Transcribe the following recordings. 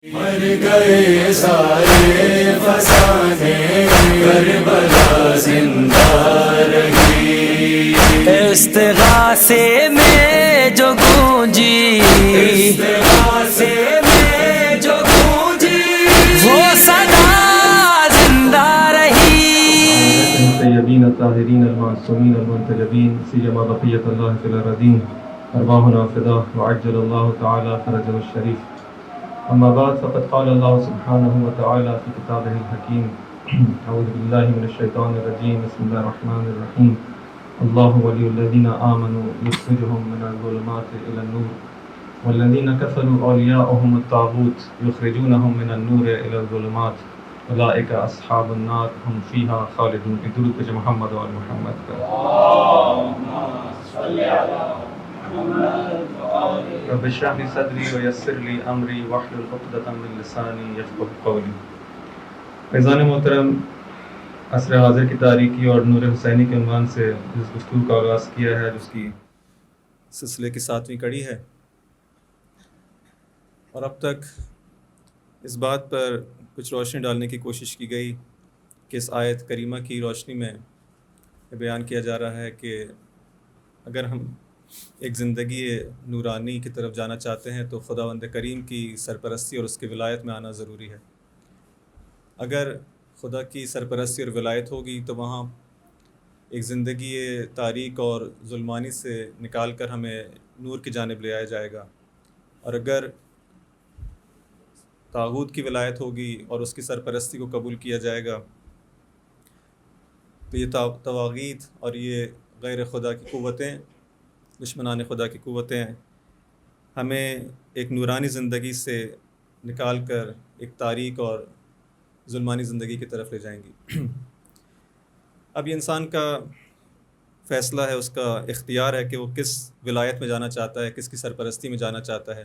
مر گئے سارے فسانے کربلا زندہ رہی، استغاثے میں جو گونجی، استغاثے میں جو گونجی، وہ صدا زندہ رہی۔ الطيبين الطاهرين المعصومين المنتجبين سيما بقية الله في الأراضين أرواحنا فداه وعجل الله تعالى فرجه الشريف. أما بعد فقد قال الله سبحانه وتعالى في كتابه الحكيم أعوذ بالله من الشيطان الرجيم بسم الله الرحمن الرحيم الله ولي الذين آمنوا يخرجهم من الظلمات إلى النور والذين كفروا أولياؤهم الطاغوت يخرجونهم من النور إلى الظلمات اولئک اصحاب النار هم فیہا خالدون۔ ایک درود پہ محمد و آل محمد کا۔ رب اشرح لی صدری ویسر لی امری واحلل عقدۃ من لسانی یفقہوا قولی۔ فیضان محترم، عصر حاضر کی تاریکی اور نور حسینی کے عنوان سے جس گفتگو کا آغاز کیا ہے، جس کی سلسلے کی 7ویں کڑی ہے، اور اب تک اس بات پر کچھ روشنی ڈالنے کی کوشش کی گئی کہ اس آیت کریمہ کی روشنی میں یہ بیان کیا جا رہا ہے کہ اگر ہم ایک زندگی نورانی کی طرف جانا چاہتے ہیں تو خداوند کریم کی سرپرستی اور اس کی ولایت میں آنا ضروری ہے۔ اگر خدا کی سرپرستی اور ولایت ہوگی تو وہاں ایک زندگی تاریک اور ظلمانی سے نکال کر ہمیں نور کی جانب لے آیا جائے گا، اور اگر طاغوت کی ولایت ہوگی اور اس کی سرپرستی کو قبول کیا جائے گا تو یہ طواغیت اور یہ غیر خدا کی قوتیں، دشمنان خدا کی قوتیں ہمیں ایک نورانی زندگی سے نکال کر ایک تاریک اور ظلمانی زندگی کی طرف لے جائیں گی۔ اب یہ انسان کا فیصلہ ہے، اس کا اختیار ہے کہ وہ کس ولایت میں جانا چاہتا ہے، کس کی سرپرستی میں جانا چاہتا ہے،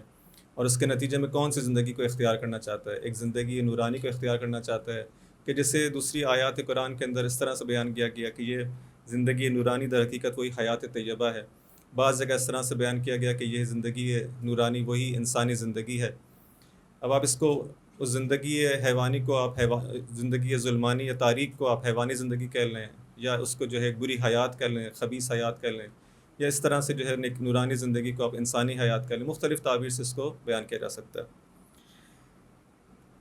اور اس کے نتیجے میں کون سی زندگی کو اختیار کرنا چاہتا ہے۔ ایک زندگی نورانی کو اختیار کرنا چاہتا ہے کہ جسے دوسری آیات قرآن کے اندر اس طرح سے بیان کیا گیا کہ یہ زندگی نورانی در حقیقت وہی حیات طیبہ ہے۔ بعض جگہ اس طرح سے بیان کیا گیا کہ یہ زندگی نورانی وہی انسانی زندگی ہے۔ اب آپ اس کو، اس زندگی حیوانی کو آپ زندگی ظلمانی یا تاریک کو آپ حیوانی زندگی کہہ لیں، یا اس کو جو ہے بری حیات کہہ لیں، خبیث حیات کہہ لیں، یا اس طرح سے جو ہے نورانی زندگی کو آپ انسانی حیات کہہ لیں، مختلف تعبیر سے اس کو بیان کیا جا سکتا ہے۔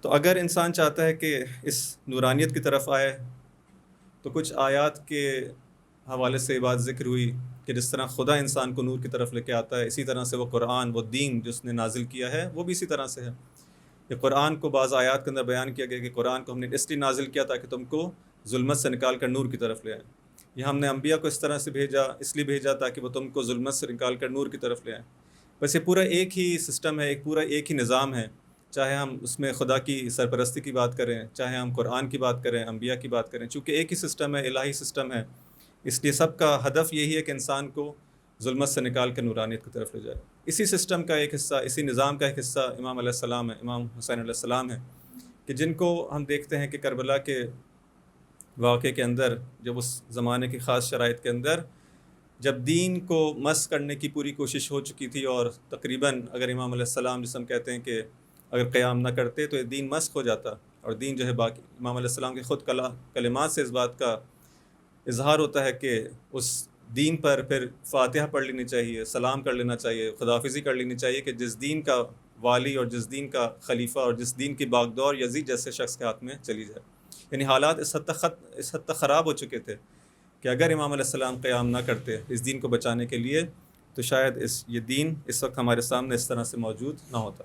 تو اگر انسان چاہتا ہے کہ اس نورانیت کی طرف آئے تو کچھ آیات کے حوالے سے بات ذکر ہوئی کہ جس طرح خدا انسان کو نور کی طرف لے کے آتا ہے، اسی طرح سے وہ قرآن، وہ دین جس نے نازل کیا ہے وہ بھی اسی طرح سے ہے۔ کہ قرآن کو بعض آیات کے اندر بیان کیا گیا کہ قرآن کو ہم نے اس لیے نازل کیا تاکہ تم کو ظلمت سے نکال کر نور کی طرف لے آئیں، یا ہم نے انبیاء کو اس طرح سے بھیجا، اس لیے بھیجا تاکہ وہ تم کو ظلمت سے نکال کر نور کی طرف لے آئیں۔ بس یہ پورا ایک ہی سسٹم ہے، ایک ہی نظام ہے، چاہے ہم اس میں خدا کی سرپرستی کی بات کریں، چاہے ہم قرآن کی بات کریں، انبیاء کی بات کریں، چونکہ ایک ہی سسٹم ہے، الہی سسٹم ہے، اس لیے سب کا ہدف یہی ہے کہ انسان کو ظلمت سے نکال کر نورانیت کی طرف لے جائے۔ اسی سسٹم کا ایک حصہ، اسی نظام کا ایک حصہ امام علیہ السلام ہے، امام حسین علیہ السلام ہے، کہ جن کو ہم دیکھتے ہیں کہ کربلا کے واقعے کے اندر، جب اس زمانے کی خاص شرائط کے اندر جب دین کو مسخ کرنے کی پوری کوشش ہو چکی تھی، اور تقریباً اگر امام علیہ السلام جس ہم کہتے ہیں کہ اگر قیام نہ کرتے تو یہ دین مسخ ہو جاتا، اور دین جو ہے باقی امام علیہ السلام کے خود کلمات سے اس بات کا اظہار ہوتا ہے کہ اس دین پر پھر فاتحہ پڑھ لینی چاہیے، سلام کر لینا چاہیے، خداحافظی کر لینی چاہیے کہ جس دین کا والی اور جس دین کا خلیفہ اور جس دین کی باغدور یزید جیسے شخص کے ہاتھ میں چلی جائے۔ یعنی حالات اس حد تک خراب ہو چکے تھے کہ اگر امام علیہ السلام قیام نہ کرتے اس دین کو بچانے کے لیے تو شاید یہ دین اس وقت ہمارے سامنے اس طرح سے موجود نہ ہوتا۔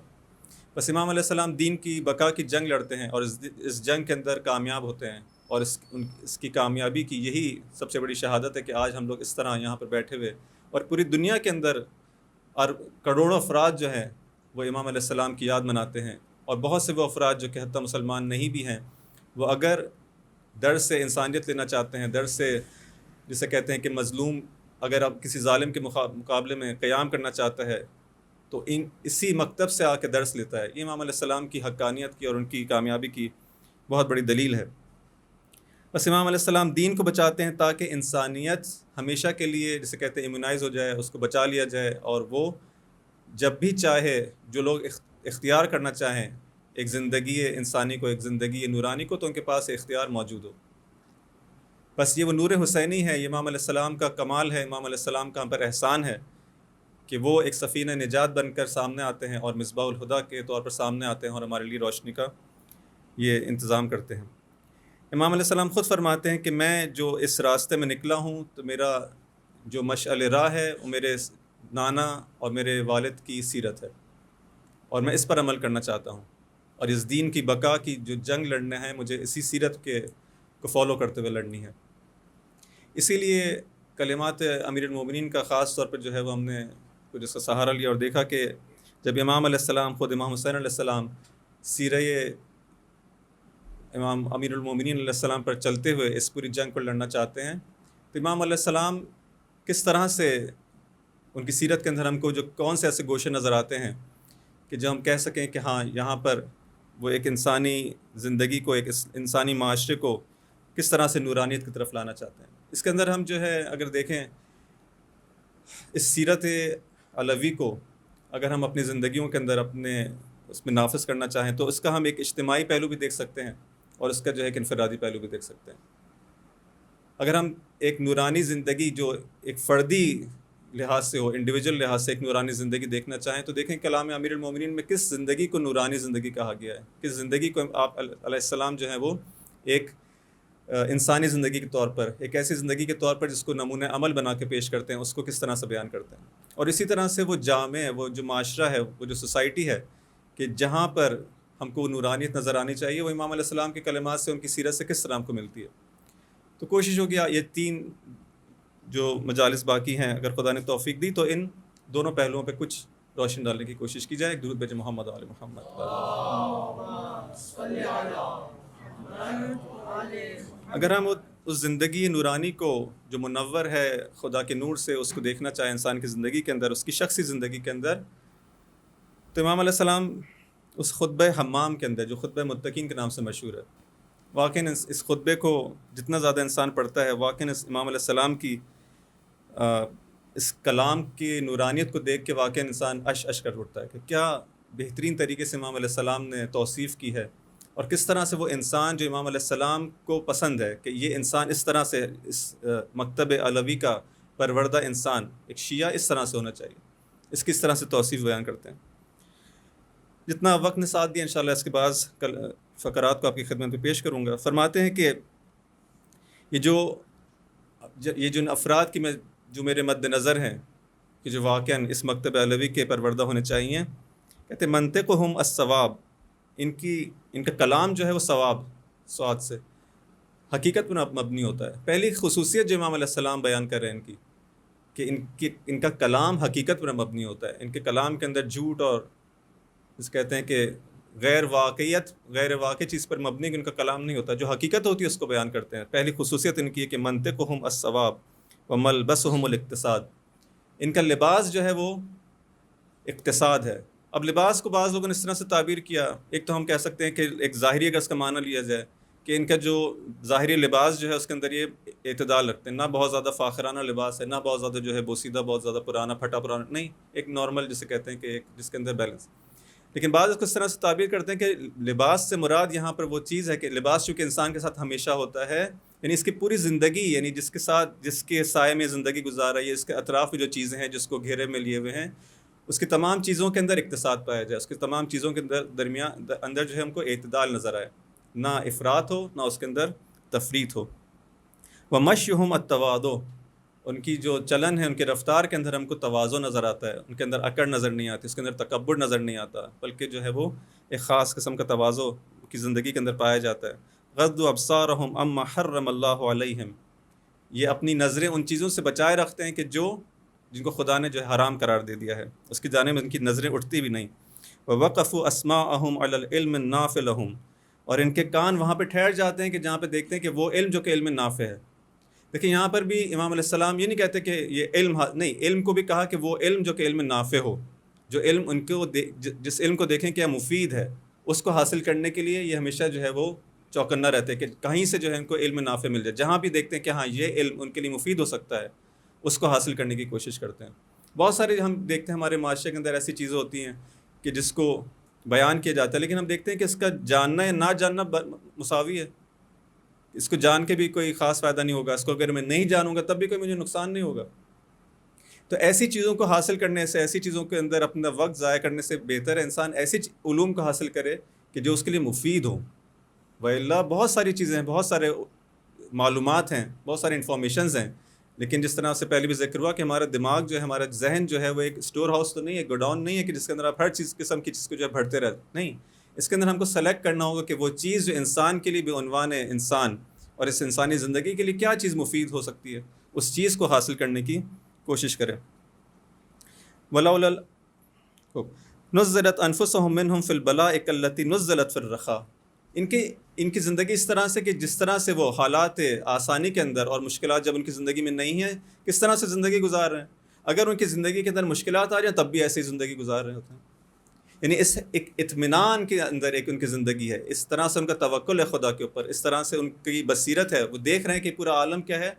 بس امام علیہ السلام دین کی بقا کی جنگ لڑتے ہیں، اور اس جنگ کے اندر کامیاب ہوتے ہیں، اور اس کی کامیابی کی یہی سب سے بڑی شہادت ہے کہ آج ہم لوگ اس طرح یہاں پر بیٹھے ہوئے، اور پوری دنیا کے اندر کروڑوں افراد جو ہیں وہ امام علیہ السلام کی یاد مناتے ہیں، اور بہت سے وہ افراد جو کہ حتیٰ مسلمان نہیں بھی ہیں، وہ اگر درد سے انسانیت لینا چاہتے ہیں، درد سے جسے کہتے ہیں کہ مظلوم اگر اب کسی ظالم کے مقابلے میں قیام کرنا چاہتا ہے تو اسی مکتب سے آ کے درس لیتا ہے۔ یہ امام علیہ السلام کی حقانیت کی اور ان کی کامیابی کی بہت بڑی دلیل ہے۔ بس امام علیہ السلام دین کو بچاتے ہیں تاکہ انسانیت ہمیشہ کے لیے جسے کہتے ہیں ایمونائز ہو جائے، اس کو بچا لیا جائے، اور وہ جب بھی چاہے جو لوگ اختیار کرنا چاہیں ایک زندگی انسانی کو، ایک زندگی نورانی کو، تو ان کے پاس اختیار موجود ہو۔ بس یہ وہ نور حسینی ہے، یہ امام علیہ السلام کا کمال ہے، امام علیہ السلام کا ہم پر احسان ہے کہ وہ ایک سفینہ نجات بن کر سامنے آتے ہیں اور مصباح الہدیٰ کے طور پر سامنے آتے ہیں اور ہمارے لیے روشنی کا یہ انتظام کرتے ہیں۔ امام علیہ السلام خود فرماتے ہیں کہ میں جو اس راستے میں نکلا ہوں تو میرا جو مشعل راہ ہے وہ میرے نانا اور میرے والد کی سیرت ہے، اور میں اس پر عمل کرنا چاہتا ہوں، اور اس دین کی بقا کی جو جنگ لڑنا ہے مجھے اسی سیرت کو فالو کرتے ہوئے لڑنی ہے۔ اسی لیے کلمات امیر المومنین کا خاص طور پر جو ہے وہ ہم نے کچھ اس کا سہارا لیا اور دیکھا کہ جب امام علیہ السلام، خود امام حسین علیہ السلام سیرہ امام امیر المومنین علیہ السلام پر چلتے ہوئے اس پوری جنگ کو لڑنا چاہتے ہیں، تو امام علیہ السلام کس طرح سے ان کی سیرت کے اندر ہم کو جو کون سے ایسے گوشے نظر آتے ہیں کہ جو ہم کہہ سکیں کہ ہاں یہاں پر وہ ایک انسانی زندگی کو، ایک انسانی معاشرے کو کس طرح سے نورانیت کی طرف لانا چاہتے ہیں۔ اس کے اندر ہم جو ہے اگر دیکھیں اس سیرت علوی کو اگر ہم اپنی زندگیوں کے اندر اپنے اس میں نافذ کرنا چاہیں تو اس کا ہم ایک اجتماعی پہلو بھی دیکھ سکتے ہیں اور اس کا جو ہے ایک انفرادی پہلو بھی دیکھ سکتے ہیں۔ اگر ہم ایک نورانی زندگی جو ایک فردی لحاظ سے ہو، انڈیویجول لحاظ سے ایک نورانی زندگی دیکھنا چاہیں تو دیکھیں کلام امیر المومنین میں کس زندگی کو نورانی زندگی کہا گیا ہے، کس زندگی کو آپ علیہ السلام جو ہے وہ ایک انسانی زندگی کے طور پر، ایک ایسی زندگی کے طور پر جس کو نمونہ عمل بنا کے پیش کرتے ہیں، اس کو کس طرح سے بیان کرتے ہیں۔ اور اسی طرح سے وہ جامع، وہ جو معاشرہ ہے، وہ جو سوسائٹی ہے کہ جہاں پر ہم کو نورانیت نظر آنی چاہیے، وہ امام علیہ السلام کے کلمات سے، ان کی سیرت سے کس طرح ہم کو ملتی ہے۔ تو کوشش ہوگی یہ 3 جو مجالس باقی ہیں اگر خدا نے توفیق دی تو ان دونوں پہلوؤں پہ کچھ روشن ڈالنے کی کوشش کی جائے۔ ایک درود بھیجیں محمد و آل محمد۔ اگر ہم اس زندگی نورانی کو جو منور ہے خدا کے نور سے، اس کو دیکھنا چاہیں انسان کی زندگی کے اندر، اس کی شخصی زندگی کے اندر، تو امام علیہ السلام اس خطبہ حمام کے اندر جو خطبہ متقین کے نام سے مشہور ہے، واقعاً اس خطبے کو جتنا زیادہ انسان پڑھتا ہے، واقعاً اس امام علیہ السلام کی اس کلام کی نورانیت کو دیکھ کے واقعاً انسان اش کر اٹھتا ہے کہ کیا بہترین طریقے سے امام علیہ السلام نے توصیف کی ہے، اور کس طرح سے وہ انسان جو امام علیہ السلام کو پسند ہے کہ یہ انسان اس طرح سے، اس مکتب علوی کا پروردہ انسان، ایک شیعہ اس طرح سے ہونا چاہیے، اس کی اس طرح سے توصیف بیان کرتے ہیں۔ جتنا وقت نے ساتھ دیا انشاءاللہ اس کے بعد فقرات کو آپ کی خدمت میں پیش کروں گا۔ فرماتے ہیں کہ یہ جو افراد کی جو میرے مد نظر ہیں کہ جو واقعاً اس مکتب علوی کے پروردہ ہونے چاہیے، کہتے ہیں منطقہم الصواب، ان کا کلام جو ہے وہ سواد سے حقیقت پر مبنی ہوتا ہے۔ پہلی خصوصیت جو امام علیہ السلام بیان کر رہے ہیں کہ ان کا کلام حقیقت پر مبنی ہوتا ہے، ان کے کلام کے اندر جھوٹ اور جس کہتے ہیں کہ غیر واقعی چیز پر مبنی ان کا کلام نہیں ہوتا، جو حقیقت ہوتی ہے اس کو بیان کرتے ہیں۔ پہلی خصوصیت ان کی ہے کہ منطقہم الصواب وملبسہم الاقتصاد، ان کا لباس جو ہے وہ اقتصاد ہے۔ اب لباس کو بعض لوگوں نے اس طرح سے تعبیر کیا، ایک تو ہم کہہ سکتے ہیں کہ ایک ظاہری اگر اس کا معنی لیا جائے کہ ان کا جو ظاہری لباس جو ہے اس کے اندر یہ اعتدال رکھتے ہیں، نہ بہت زیادہ فاخرانہ لباس ہے، نہ بہت زیادہ جو ہے بوسیدہ، بہت زیادہ پرانا پھٹا نہیں، ایک نارمل جسے کہتے ہیں کہ ایک جس کے اندر بیلنس۔ لیکن بعض اس کو اس طرح سے تعبیر کرتے ہیں کہ لباس سے مراد یہاں پر وہ چیز ہے کہ لباس چونکہ انسان کے ساتھ ہمیشہ ہوتا ہے، یعنی اس کی پوری زندگی، یعنی جس کے سائے میں زندگی گزار رہی ہے، اس کے اطراف میں جو چیزیں ہیں جس کو گھیرے میں لیے ہوئے ہیں، اس کی تمام چیزوں کے اندر اقتصاد پایا جائے، اس کی تمام چیزوں کے اندر جو ہے ہم کو اعتدال نظر آئے، نہ افراط ہو نہ اس کے اندر تفریط ہو۔ ومشیہم التواضع، ان کی جو چلن ہے، ان کے رفتار کے اندر ہم کو تواضع نظر آتا ہے، ان کے اندر اکڑ نظر نہیں آتی، اس کے اندر تکبر نظر نہیں آتا، بلکہ جو ہے وہ ایک خاص قسم کا تواضع کی زندگی کے اندر پایا جاتا ہے۔ غض ابصارہم اما حرم اللہ علیہم، یہ اپنی نظریں ان چیزوں سے بچائے رکھتے ہیں کہ جن کو خدا نے جو ہے حرام قرار دے دیا ہے، اس کی جانب ان کی نظریں اٹھتی بھی نہیں۔ ووقفوا اسماعہم علی العلم النافع لہم، اور ان کے کان وہاں پہ ٹھہر جاتے ہیں کہ جہاں پہ دیکھتے ہیں کہ وہ علم جو کہ علم نافع ہے۔ دیکھیں یہاں پر بھی امام علیہ السلام یہ نہیں کہتے کہ یہ علم نہیں، علم کو بھی کہا کہ وہ علم جو کہ علم نافع ہو، جو علم ان کو جس علم کو دیکھیں کہ مفید ہے، اس کو حاصل کرنے کے لیے یہ ہمیشہ جو ہے وہ چوکنا رہتے ہیں کہ کہیں سے جو ہے ان کو علم نافع مل جائے، جہاں بھی دیکھتے ہیں کہ ہاں یہ علم ان کے لیے مفید ہو سکتا ہے، اس کو حاصل کرنے کی کوشش کرتے ہیں۔ بہت سارے ہم دیکھتے ہیں ہمارے معاشرے کے اندر ایسی چیزیں ہوتی ہیں کہ جس کو بیان کیا جاتا ہے، لیکن ہم دیکھتے ہیں کہ اس کا جاننا یا نہ جاننا مساوی ہے. اس کو جان کے بھی کوئی خاص فائدہ نہیں ہوگا، اس کو اگر میں نہیں جانوں گا تب بھی کوئی مجھے نقصان نہیں ہوگا. تو ایسی چیزوں کو حاصل کرنے سے، ایسی چیزوں کے اندر اپنا وقت ضائع کرنے سے بہتر ہے انسان ایسی علوم کو حاصل کرے کہ جو اس کے لیے مفید ہوں. وَإِلَّا بہت ساری چیزیں ہیں، بہت سارے معلومات ہیں، بہت سارے انفارمیشنز ہیں، لیکن جس طرح سے پہلے بھی ذکر ہوا کہ ہمارا دماغ جو ہے، ہمارا ذہن جو ہے، وہ ایک اسٹور ہاؤس تو نہیں ہے، گوڈاؤن نہیں ہے کہ جس کے اندر آپ ہر چیز قسم کی چیز کو جو ہے بھرتے رہتے. نہیں، اس کے اندر ہم کو سلیکٹ کرنا ہوگا کہ وہ چیز جو انسان کے لیے بھی عنوان ہے انسان، اور اس انسانی زندگی کے لیے کیا چیز مفید ہو سکتی ہے، اس چیز کو حاصل کرنے کی کوشش کریں. وَلَوْلَا نُزِّلَتْ أَنفُسُهُم مِّنْهُمْ فِي الْبَلَاءِ كَالَّتِي نُزِّلَتْ فِي الرَّخَاءِ. ان کی زندگی اس طرح سے کہ جس طرح سے وہ حالات آسانی کے اندر اور مشکلات جب ان کی زندگی میں نہیں ہیں، کس طرح سے زندگی گزار رہے ہیں. اگر ان کی زندگی کے اندر مشکلات آ جائیں تب بھی ایسی زندگی گزار رہے ہوتے ہیں. یعنی اس ایک اطمینان کے اندر ایک ان کی زندگی ہے، اس طرح سے ان کا توکل ہے خدا کے اوپر، اس طرح سے ان کی بصیرت ہے. وہ دیکھ رہے ہیں کہ پورا عالم کیا ہے.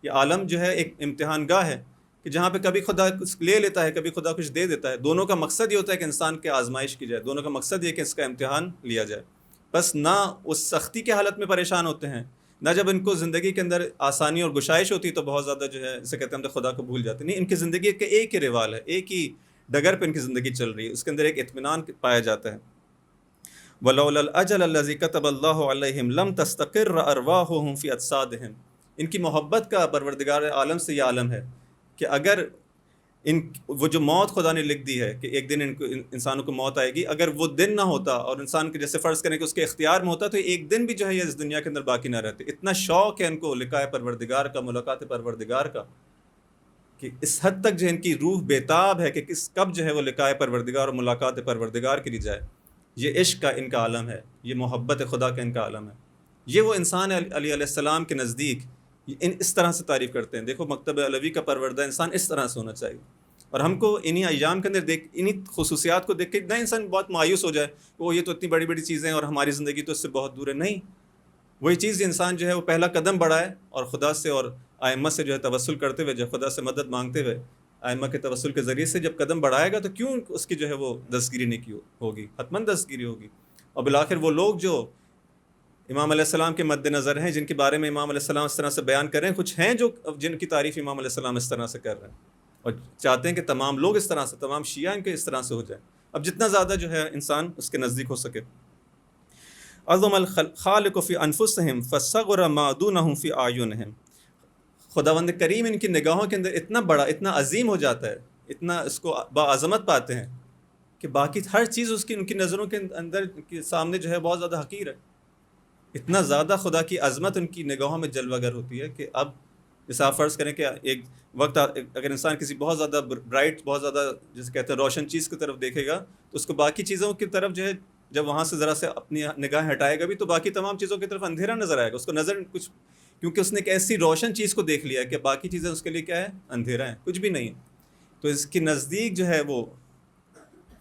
یہ عالم جو ہے ایک امتحان گاہ ہے کہ جہاں پہ کبھی خدا کچھ لے لیتا ہے، کبھی خدا کچھ دے دیتا ہے. دونوں کا مقصد یہ ہوتا ہے کہ انسان کی آزمائش کی جائے، دونوں کا مقصد یہ کہ اس کا امتحان لیا جائے. بس نہ اس سختی کے حالت میں پریشان ہوتے ہیں، نہ جب ان کو زندگی کے اندر آسانی اور گشائش ہوتی تو بہت زیادہ جو ہے اسے کہتے ہیں ہم تو خدا کو بھول جاتے. نہیں، ان کی زندگی کے ایک ہی روال ہے، ایک ہی ڈگر پہ ان کی زندگی چل رہی ہے، اس کے اندر ایک اطمینان پایا جاتا ہے. وَلَوْلَا الْأَجَلَ الَّذِي كَتَبَ اللَّهُ عَلَيْهِمْ لَمْ تَسْتَقِرَّ أَرْوَاحُهُمْ فِي أَجْسَادِهِمْ. ان کی محبت کا پروردگار عالم سے یہ عالم ہے کہ اگر وہ جو موت خدا نے لکھ دی ہے کہ ایک دن انسانوں کو موت آئے گی، اگر وہ دن نہ ہوتا اور انسان کے جیسے فرض کریں کہ اس کے اختیار میں ہوتا تو ایک دن بھی جو ہے یہ اس دنیا کے اندر باقی نہ رہتے. اتنا شوق ہے ان کو لقائے پروردگار کا، ملاقات پروردگار کا، کہ اس حد تک جو ان کی روح بیتاب ہے کہ کب جو ہے وہ لقائے پروردگار اور ملاقات پروردگار کے لیے جائے. یہ عشق کا ان کا عالم ہے، یہ محبت خدا کا ان کا عالم ہے. یہ وہ انسان علیہ السلام کے نزدیک اس طرح سے تعریف کرتے ہیں. دیکھو مکتب علوی کا پروردہ انسان اس طرح سے ہونا چاہیے. اور ہم کو انہی ایام کے اندر انہی خصوصیات کو دیکھ کے نہ انسان بہت مایوس ہو جائے کہ وہ یہ تو اتنی بڑی بڑی چیزیں ہیں اور ہماری زندگی تو اس سے بہت دور ہے. نہیں، وہی چیز انسان جو ہے وہ پہلا قدم بڑھائے اور خدا سے اور ائمہ سے جو ہے توسل کرتے ہوئے، جب خدا سے مدد مانگتے ہوئے ائمہ کے توسل کے ذریعے سے جب قدم بڑھائے گا تو کیوں اس کی جو ہے وہ دستگیری نہیں کی ہوگی، حتماً دستگیری ہوگی. اور بالآخر وہ لوگ جو امام علیہ السلام کے مد نظر ہیں، جن کے بارے میں امام علیہ السلام اس طرح سے بیان کر رہے ہیں، کچھ ہیں جو جن کی تعریف امام علیہ السلام اس طرح سے کر رہے ہیں اور چاہتے ہیں کہ تمام لوگ اس طرح سے، تمام شیعہ ان کے اس طرح سے ہو جائیں. اب جتنا زیادہ جو ہے انسان اس کے نزدیک ہو سکے. عظم الخالق فی انفسہم فصغر ما دونہم فی اعینہم. خداوند کریم ان کی نگاہوں کے اندر اتنا بڑا، اتنا عظیم ہو جاتا ہے، اتنا اس کو باعظمت پاتے ہیں کہ باقی ہر چیز اس کی ان کی نظروں کے اندر کے سامنے جو ہے بہت زیادہ حقیر ہے. اتنا زیادہ خدا کی عظمت ان کی نگاہوں میں جلوہ گر ہوتی ہے کہ اب جیسے آپ فرض کریں کہ ایک وقت اگر انسان کسی بہت زیادہ برائٹ، بہت زیادہ جسے کہتے ہیں روشن چیز کی طرف دیکھے گا تو اس کو باقی چیزوں کی طرف جو ہے جب وہاں سے ذرا سے اپنی نگاہ ہٹائے گا بھی تو باقی تمام چیزوں کی طرف اندھیرا نظر آئے گا. اس کو نظر کچھ، کیونکہ اس نے ایک ایسی روشن چیز کو دیکھ لیا ہے کہ باقی چیزیں اس کے لیے کیا ہے، اندھیرا ہے، کچھ بھی نہیں ہے. تو اس کے نزدیک جو ہے وہ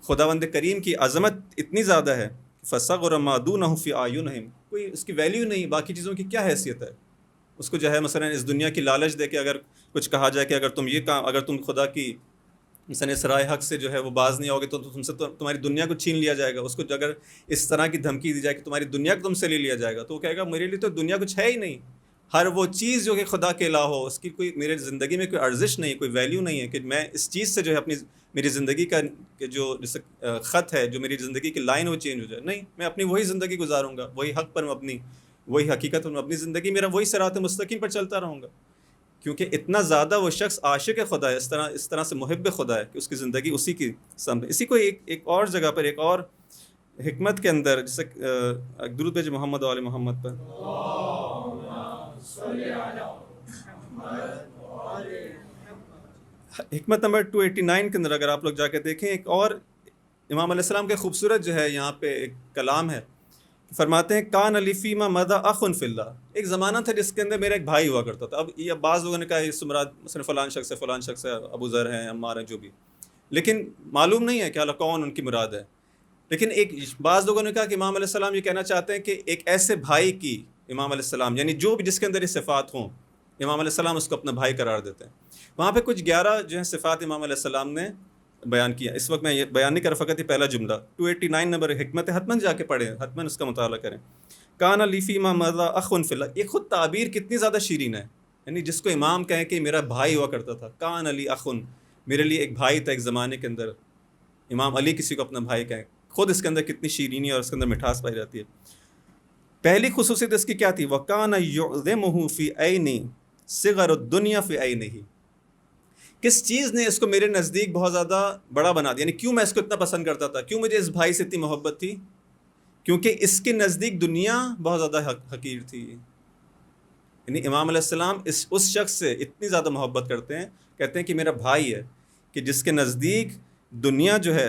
خداوند کریم کی عظمت اتنی زیادہ ہے فصغر ما دونہ فی اعینہم، کوئی اس کی ویلیو نہیں، باقی چیزوں کی کیا حیثیت ہے. اس کو جو ہے مثلا اس دنیا کی لالچ دے کے اگر کچھ کہا جائے کہ اگر تم یہ کام، اگر تم خدا کی مثلا اس رائے حق سے جو ہے وہ باز نہیں ہوگے تو تم سے تمہاری دنیا کو چھین لیا جائے گا. اس کو اگر اس طرح کی دھمکی دی جائے کہ تمہاری دنیا کو تم سے لے لیا جائے گا تو وہ کہے گا میرے لیے تو دنیا کچھ ہے ہی نہیں. ہر وہ چیز جو کہ خدا کے علاوہ ہو اس کی کوئی میرے زندگی میں کوئی ارزش نہیں ہے، کوئی ویلیو نہیں ہے کہ میں اس چیز سے جو ہے اپنی میری زندگی کا جو جیسے خط ہے، جو میری زندگی کی لائن وہ چینج ہو جائے. نہیں، میں اپنی وہی زندگی گزاروں گا، وہی حق پر مبنی، وہی حقیقت پر مبنی زندگی، میرا وہی صراط مستقیم پر چلتا رہوں گا. کیونکہ اتنا زیادہ وہ شخص عاشق خدا ہے، اس طرح سے محب خدا ہے کہ اس کی زندگی اسی کی سمت. اسی کو ایک اور جگہ پر ایک اور حکمت کے اندر جیسے درود بھیجیں محمد و آل محمد پر. حکمت نمبر 289 کے اندر اگر آپ لوگ جا کے دیکھیں، ایک اور امام علیہ السلام کے خوبصورت جو ہے یہاں پہ ایک کلام ہے. فرماتے ہیں کان علی فیما مدا اخن فی اللہ. ایک زمانہ تھا جس کے اندر میرا ایک بھائی ہوا کرتا تھا. اب یہ بعض لوگوں نے کہا اس سے مراد مثلا فلان شخص ہے، فلان شخص ہے، ابو ذر ہیں، عمار ہیں، جو بھی، لیکن معلوم نہیں ہے کہ اللہ کون ان کی مراد ہے. لیکن ایک بعض لوگوں نے کہا کہ امام علیہ السلام یہ کہنا چاہتے ہیں کہ ایک ایسے بھائی کی امام علیہ السلام، یعنی جو بھی جس کے اندر یہ صفات ہوں، امام علیہ السلام اس کو اپنا بھائی قرار دیتے ہیں. وہاں پہ کچھ 11 جو ہیں صفات امام علیہ السلام نے بیان کیا. اس وقت میں یہ بیان نہیں کر فقط یہ پہلا جملہ. 289 نمبر حکمت حتمن جا کے پڑھیں, حتمن اس کا مطالعہ کریں. کان لی فیما مضی اخ فی اللہ, یہ خود تعبیر کتنی زیادہ شیرین ہے. یعنی جس کو امام کہیں کہ میرا بھائی ہوا کرتا تھا, کان علی اخ, میرے لیے ایک بھائی تھا ایک زمانے کے اندر. امام علی کسی کو اپنا بھائی کہیں, خود اس کے اندر کتنی شیرینی اور اس کے اندر مٹھاس پائی جاتی ہے. پہلی خصوصیت اس کی کیا تھی؟ وَكَانَ يُعْظِمُهُ فِي عَيْنِ صِغَرُ الدُّنْيَا فِي عَيْنِهِ, کس چیز نے اس کو میرے نزدیک بہت زیادہ بڑا بنا دیا. یعنی کیوں میں اس کو اتنا پسند کرتا تھا, کیوں مجھے اس بھائی سے اتنی محبت تھی؟ کیونکہ اس کے نزدیک دنیا بہت زیادہ حقیر تھی. یعنی امام علیہ السلام اس شخص سے اتنی زیادہ محبت کرتے ہیں, کہتے ہیں کہ میرا بھائی ہے, کہ جس کے نزدیک دنیا جو ہے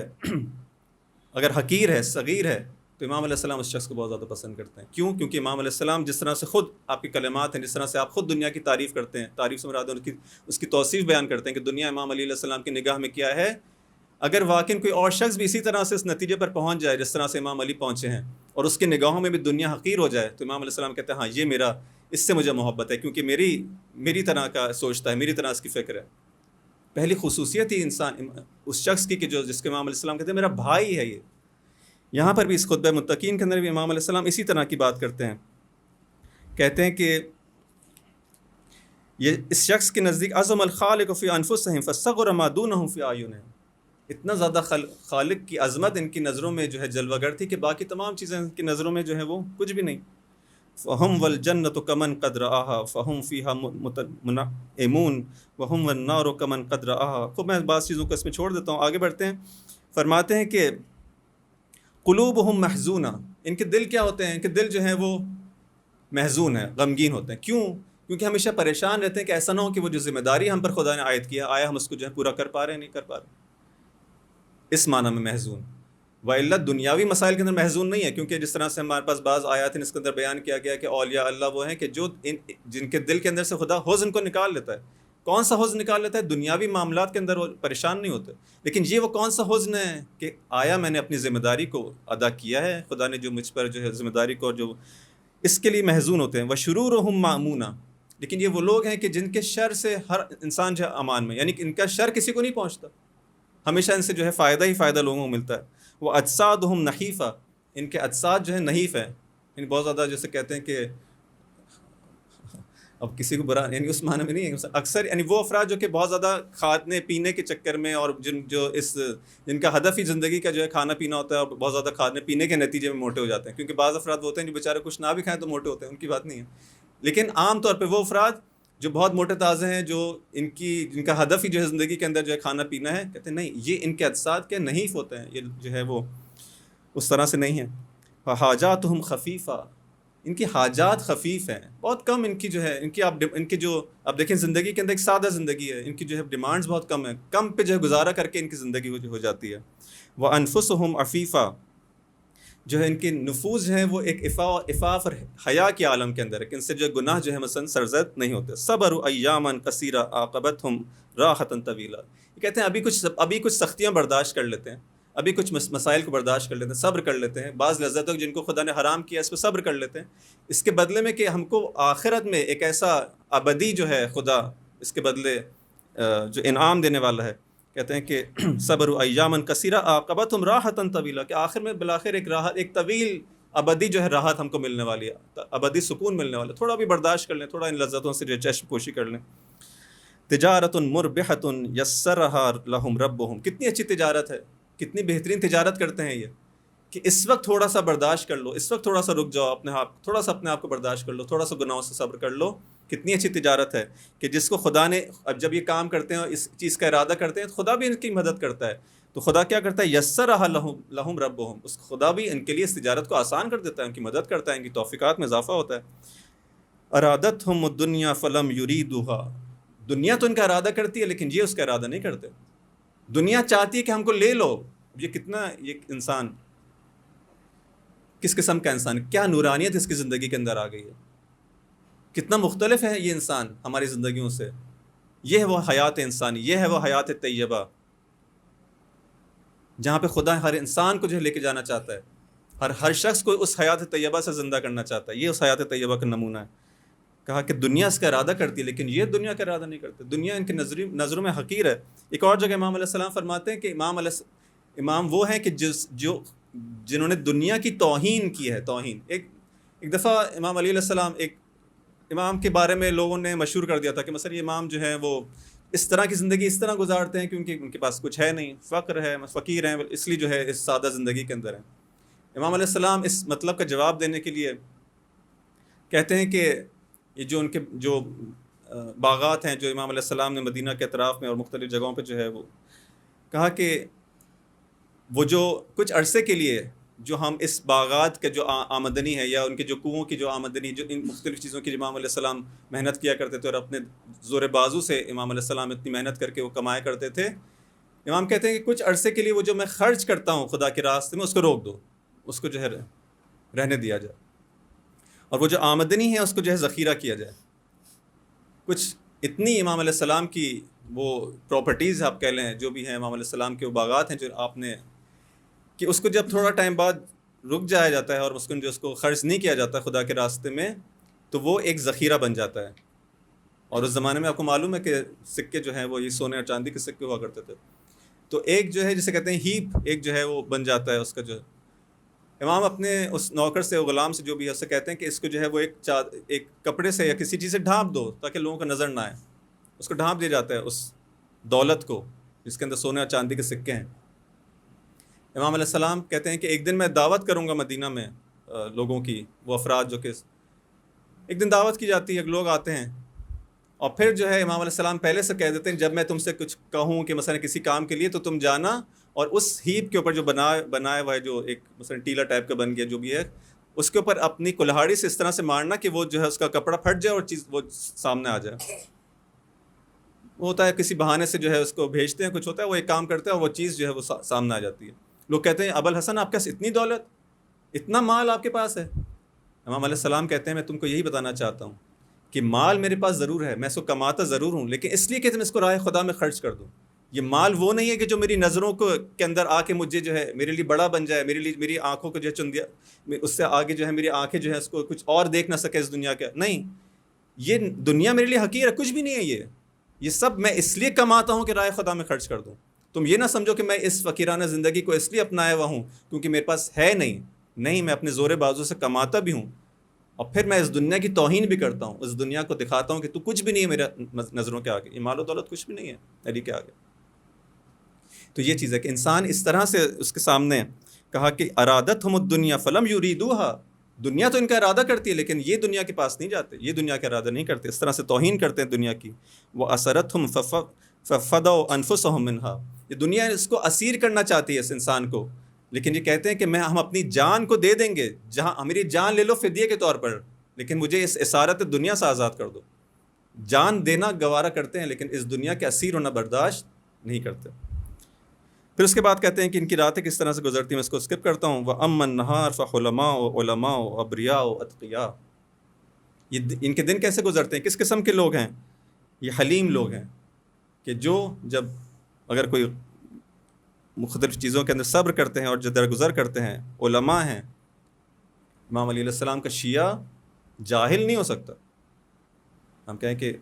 اگر حقیر ہے, صغیر ہے, تو امام علیہ السلام اس شخص کو بہت زیادہ پسند کرتے ہیں. کیوں؟ کیونکہ امام علیہ السلام جس طرح سے خود آپ کے کلمات ہیں, جس طرح سے آپ خود دنیا کی تعریف کرتے ہیں, تعریف سے مراد اس کی توصیف بیان کرتے ہیں کہ دنیا امام علیہ السلام کی نگاہ میں کیا ہے. اگر واقعی کوئی اور شخص بھی اسی طرح سے اس نتیجے پر پہنچ جائے جس طرح سے امام علی پہنچے ہیں, اور اس کی نگاہوں میں بھی دنیا حقیر ہو جائے, تو امام علیہ السلام کہتے ہیں ہاں یہ میرا, اس سے مجھے محبت ہے, کیونکہ میری طرح کا سوچتا ہے, میری طرح اس کی فکر ہے. پہلی خصوصیت ہی انسان اس شخص کی کہ جس کے امام علیہ السلام کہتے ہیں میرا بھائی ہے. یہ یہاں پر بھی اس خطبہ متقین کے اندر بھی امام علیہ السلام اسی طرح کی بات کرتے ہیں. کہتے ہیں کہ یہ اس شخص کے نزدیک عظم الخالق فی انفسہم فصغر ما دونہم فی اعینہم, اتنا زیادہ خالق کی عظمت ان کی نظروں میں جو ہے جلوہ گر تھی کہ باقی تمام چیزیں ان کی نظروں میں جو ہے وہ کچھ بھی نہیں. فہم والجنۃ کمن قد رآہا فہم فیہا منعمون وہم والنار کمن قد رآہا. خب میں بعض چیزوں کو اس میں چھوڑ دیتا ہوں, آگے بڑھتے ہیں. فرماتے ہیں کہ قلوبہم محزونہ, ان کے دل کیا ہوتے ہیں؟ ان کے دل جو ہیں وہ محزون ہیں, غمگین ہوتے ہیں. کیوں؟ کیونکہ ہمیشہ پریشان رہتے ہیں کہ ایسا نہ ہو کہ وہ جو ذمہ داری ہم پر خدا نے عائد کیا, آیا ہم اس کو جو ہے پورا کر پا رہے ہیں, نہیں کر پا رہے. اس معنی میں محزون. وَإِلَّا دنیاوی مسائل کے اندر محزون نہیں ہے, کیونکہ جس طرح سے ہمارے پاس بعض آیات ہیں اس کے اندر بیان کیا گیا کہ اولیاء اللہ وہ ہیں کہ جو جن کے دل کے اندر سے خدا حزن کو نکال لیتا ہے. کون سا حزن نکال لیتا ہے؟ دنیاوی معاملات کے اندر وہ پریشان نہیں ہوتے. لیکن یہ وہ کون سا حزن ہے کہ آیا میں نے اپنی ذمہ داری کو ادا کیا ہے, خدا نے جو مجھ پر جو ہے ذمہ داری کو, جو اس کے لیے محزون ہوتے ہیں. وَشُرُورُهُمْ مَأْمُونَ, لیکن یہ وہ لوگ ہیں کہ جن کے شر سے ہر انسان جو ہے امان میں, یعنی کہ ان کا شر کسی کو نہیں پہنچتا, ہمیشہ ان سے جو ہے فائدہ ہی فائدہ لوگوں کو ملتا ہے. وہ اجسادہم نحیفہ, ان کے اجساد جو ہے نحیف ہیں, یعنی بہت زیادہ جیسے کہتے ہیں کہ اب کسی کو برا, یعنی اس معنی میں نہیں ہے, اکثر یعنی وہ افراد جو کہ بہت زیادہ کھانے پینے کے چکر میں, اور جن کا ہدف ہی زندگی کا جو ہے کھانا پینا ہوتا ہے, اور بہت زیادہ کھانے پینے کے نتیجے میں موٹے ہو جاتے ہیں. کیونکہ بعض افراد ہوتے ہیں جو بیچارے کچھ نہ بھی کھائیں تو موٹے ہوتے ہیں, ان کی بات نہیں ہے. لیکن عام طور پہ وہ افراد جو بہت موٹے تازے ہیں, جو جن کا ہدف ہی جو ہے زندگی کے اندر جو ہے کھانا پینا ہے, کہتے ہیں نہیں, یہ ان کے اجساد کے نحیف ہوتے ہیں, یہ جو ہے وہ اس طرح سے نہیں ہیں. حاجاتہم خفیفہ, ان کی حاجات خفیف ہیں, بہت کم ان کی جو ہے, ان کی جو اب دیکھیں زندگی کے اندر ایک سادہ زندگی ہے, ان کی جو ہے ڈیمانڈز بہت کم ہیں, کم پہ جو ہے گزارا کر کے ان کی زندگی ہو جاتی ہے. وَأَنفُسُهُمْ عَفِیفَہ, جو ہے ان کے نفوذ ہیں وہ ایک عفاف اور حیا کے عالم کے اندر ہے, کہ ان سے جو گناہ جو ہے مثلا سرزد نہیں ہوتے. صبروا ایاما کثیرا عاقبتہم راحتا طویلا, یہ کہتے ہیں ابھی کچھ سختیاں برداشت کر لیتے ہیں, ابھی کچھ مسائل کو برداشت کر لیتے ہیں, صبر کر لیتے ہیں. بعض لذتوں جن کو خدا نے حرام کیا اس پہ صبر کر لیتے ہیں, اس کے بدلے میں کہ ہم کو آخرت میں ایک ایسا ابدی جو ہے خدا اس کے بدلے جو انعام دینے والا ہے. کہتے ہیں کہ صبر ایامن کثیرہ عاقبتہم راحتا طویلا, کہ آخر میں بالآخر ایک طویل ابدی جو ہے راحت ہم کو ملنے والی ہے, ابدی سکون ملنے والا ہے. تھوڑا بھی برداشت کر لیں, تھوڑا ان لذتوں سے جو چشم پوشی کر لیں. تجارت مربحۃ یسرھا لہم ربہم, کتنی اچھی تجارت ہے, کتنی بہترین تجارت کرتے ہیں یہ, کہ اس وقت تھوڑا سا برداشت کر لو, اس وقت تھوڑا سا رک جاؤ, تھوڑا سا اپنے آپ کو برداشت کر لو, تھوڑا سا گناہوں سے صبر کر لو. کتنی اچھی تجارت ہے کہ جس کو خدا نے, اب جب یہ کام کرتے ہیں اور اس چیز کا ارادہ کرتے ہیں, تو خدا بھی ان کی مدد کرتا ہے. تو خدا کیا کرتا ہے؟ یسرھا لہم ربہم, اس خدا بھی ان کے لیے اس تجارت کو آسان کر دیتا ہے, ان کی مدد کرتا ہے, ان کی توفیقات میں اضافہ ہوتا ہے. ارادتہم الدنیا فلم یریدھا, دنیا تو ان کا ارادہ کرتی ہے لیکن یہ اس کا ارادہ نہیں کرتے. دنیا چاہتی ہے کہ ہم کو لے لو. یہ انسان کس قسم کا انسان, کیا نورانیت اس کی زندگی کے اندر آ گئی ہے, کتنا مختلف ہے یہ انسان ہماری زندگیوں سے. یہ ہے وہ حیات انسانی, یہ ہے وہ حیات طیبہ جہاں پہ خدا ہر انسان کو جو ہے لے کے جانا چاہتا ہے, ہر شخص کو اس حیات طیبہ سے زندہ کرنا چاہتا ہے. یہ اس حیات طیبہ کا نمونہ ہے. کہا کہ دنیا اس کا ارادہ کرتی ہے لیکن یہ دنیا کا ارادہ نہیں کرتے، دنیا ان کی نظروں میں حقیر ہے۔ ایک اور جگہ امام علیہ السلام فرماتے ہیں کہ امام وہ ہیں کہ جنہوں نے دنیا کی توہین کی ہے، توہین۔ ایک دفعہ امام علیہ السلام، ایک امام کے بارے میں لوگوں نے مشہور کر دیا تھا کہ مثلا یہ امام جو ہے وہ اس طرح کی زندگی اس طرح گزارتے ہیں کیونکہ ان کے پاس کچھ ہے نہیں، فقر ہے، فقیر ہیں، اس لیے جو ہے اس سادہ زندگی کے اندر ہیں۔ امام علیہ السلام اس مطلب کا جواب دینے کے لیے کہتے ہیں کہ یہ جو ان کے جو باغات ہیں جو امام علیہ السلام نے مدینہ کے اطراف میں اور مختلف جگہوں پہ جو ہے وہ کہا کہ وہ جو کچھ عرصے کے لیے جو ہم اس باغات کے جو آمدنی ہے یا ان کے جو کنووں کی جو آمدنی، جو ان مختلف چیزوں کی امام علیہ السلام محنت کیا کرتے تھے اور اپنے زور بازو سے امام علیہ السلام اتنی محنت کر کے وہ کمایا کرتے تھے، امام کہتے ہیں کہ کچھ عرصے کے لیے وہ جو میں خرچ کرتا ہوں خدا کے راستے میں اس کو روک دو، اس کو جو ہے رہنے دیا جائے، اور وہ جو آمدنی ہے اس کو جو ہے ذخیرہ کیا جائے۔ کچھ اتنی امام علیہ السلام کی وہ پراپرٹیز آپ کہہ لیں جو بھی ہیں امام علیہ السلام کے وہ باغات ہیں جو آپ نے، کہ اس کو جب تھوڑا ٹائم بعد رک جایا جاتا ہے اور اس کو خرچ نہیں کیا جاتا خدا کے راستے میں تو وہ ایک ذخیرہ بن جاتا ہے۔ اور اس زمانے میں آپ کو معلوم ہے کہ سکے جو ہیں وہ یہ سونے اور چاندی کے سکے ہوا کرتے تھے، تو ایک جو ہے جسے کہتے ہیں ہیپ، ایک جو ہے وہ بن جاتا ہے اس کا۔ جو امام اپنے اس نوکر سے، غلام سے جو بھی ہے اس سے کہتے ہیں کہ اس کو جو ہے وہ ایک کپڑے سے یا کسی چیز سے ڈھانپ دو تاکہ لوگوں کو نظر نہ آئے۔ اس کو ڈھانپ دیا جاتا ہے اس دولت کو جس کے اندر سونے اور چاندی کے سکے ہیں۔ امام علیہ السلام کہتے ہیں کہ ایک دن میں دعوت کروں گا مدینہ میں لوگوں کی، وہ افراد جو کہ ایک دن دعوت کی جاتی ہے، لوگ آتے ہیں اور پھر جو ہے امام علیہ السلام پہلے سے کہہ دیتے ہیں جب میں تم سے کچھ کہوں کہ مثلا کسی کام کے لیے تو تم جانا اور اس ہیپ کے اوپر جو بنایا ہوا ہے جو ایک مثلا ٹیلا ٹائپ کا بن گیا جو بھی ہے، اس کے اوپر اپنی کلہاڑی سے اس طرح سے مارنا کہ وہ جو ہے اس کا کپڑا پھٹ جائے اور چیز وہ سامنے آ جائے۔ وہ ہوتا ہے کسی بہانے سے جو ہے اس کو بھیجتے ہیں، کچھ ہوتا ہے وہ ایک کام کرتے ہیں اور وہ چیز جو ہے وہ سامنے آ جاتی ہے۔ لوگ کہتے ہیں ابو الحسن آپ کے پاس اتنی دولت، اتنا مال آپ کے پاس ہے؟ امام علیہ السلام کہتے ہیں میں تم کو یہی بتانا چاہتا ہوں کہ مال میرے پاس ضرور ہے، میں اس کو کماتا ضرور ہوں، لیکن اس لیے کہ تم اس کو راہ خدا میں خرچ کر دو۔ یہ مال وہ نہیں ہے کہ جو میری نظروں کے اندر آ کے مجھے جو ہے میرے لیے بڑا بن جائے، میری آنکھوں کو جو ہے چن دیا، اس سے آگے جو ہے میری آنکھیں جو ہے اس کو کچھ اور دیکھ نہ سکے اس دنیا کا۔ نہیں، یہ دنیا میرے لیے حقیر ہے، کچھ بھی نہیں ہے۔ یہ سب میں اس لیے کماتا ہوں کہ راہ خدا میں خرچ کر دوں۔ تم یہ نہ سمجھو کہ میں اس فقیرانہ زندگی کو اس لیے اپنایا ہوا ہوں کیونکہ میرے پاس ہے نہیں، میں اپنے زور بازو سے کماتا بھی ہوں اور پھر میں اس دنیا کی توہین بھی کرتا ہوں، اس دنیا کو دکھاتا ہوں کہ تو کچھ بھی نہیں ہے میرے نظروں کے آگے، یہ مال و دولت کچھ بھی نہیں ہے علی کے آگے۔ تو یہ چیز ہے کہ انسان اس طرح سے اس کے سامنے کہا کہ ارادتہم الدنیا فلم یریدوہا، دنیا تو ان کا ارادہ کرتی ہے لیکن یہ دنیا کے پاس نہیں جاتے، یہ دنیا کا ارادہ نہیں کرتے، اس طرح سے توہین کرتے ہیں دنیا کی۔ وَأَسَرَتْهُمْ فَفَدَوْا أَنفُسَهُمْ مِنْهَا، یہ دنیا اس کو اسیر کرنا چاہتی ہے اس انسان کو، لیکن یہ کہتے ہیں کہ ہم اپنی جان کو دے دیں گے، جہاں میری جان لے لو فدیے کے طور پر، لیکن مجھے اس اسارت دنیا سے آزاد کر دو۔ جان دینا گوارا کرتے ہیں لیکن اس دنیا کے اسیر ہونا برداشت نہیں کرتے۔ پھر اس کے بعد کہتے ہیں کہ ان کی راتیں کس طرح سے گزرتی ہیں، میں اس کو اسکپ کرتا ہوں۔ وَأَمَّا النَّهَارُ فَحُلَمَاءُ عُلَمَاءُ أَبْرِيَاءُ أَتْقِيَاءُ، یہ ان کے دن کیسے گزرتے ہیں، کس قسم کے لوگ ہیں؟ یہ حلیم لوگ ہیں کہ جو جب اگر کوئی مختلف چیزوں کے اندر صبر کرتے ہیں اور جو درگزر کرتے ہیں، علماء ہیں۔ امام علیہ السلام کا شیعہ جاہل نہیں ہو سکتا۔ ہم کہیں کہ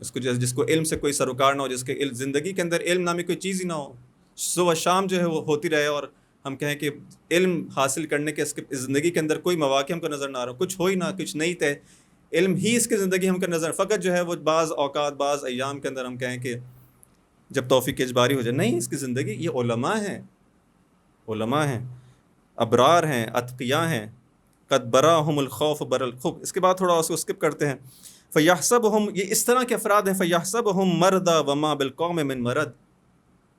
اس کو جس کو علم سے کوئی سروکار نہ ہو، جس کے زندگی کے اندر علم نامی کوئی چیز ہی نہ ہو، صبح شام جو ہے وہ ہوتی رہے اور ہم کہیں کہ علم حاصل کرنے کے اس زندگی کے اندر کوئی مواقع ہم کو نظر نہ آ رہا، کچھ ہو ہی نہ، کچھ نہیں تھے، علم ہی اس کی زندگی ہم کو نظر، فقط جو ہے وہ بعض اوقات بعض ایام کے اندر ہم کہیں کہ جب توفیق اجباری ہو جائے، نہیں، اس کی زندگی یہ علماء ہیں، ابرار ہیں، اتقیاء ہیں۔ قد براہم الخوف بر الخوف، اس کے بعد تھوڑا اس کو اسکپ کرتے ہیں۔ فیحسبہم، یہ اس طرح کے افراد ہیں، فیحسبہم مرضی وما بالقوم من مرض،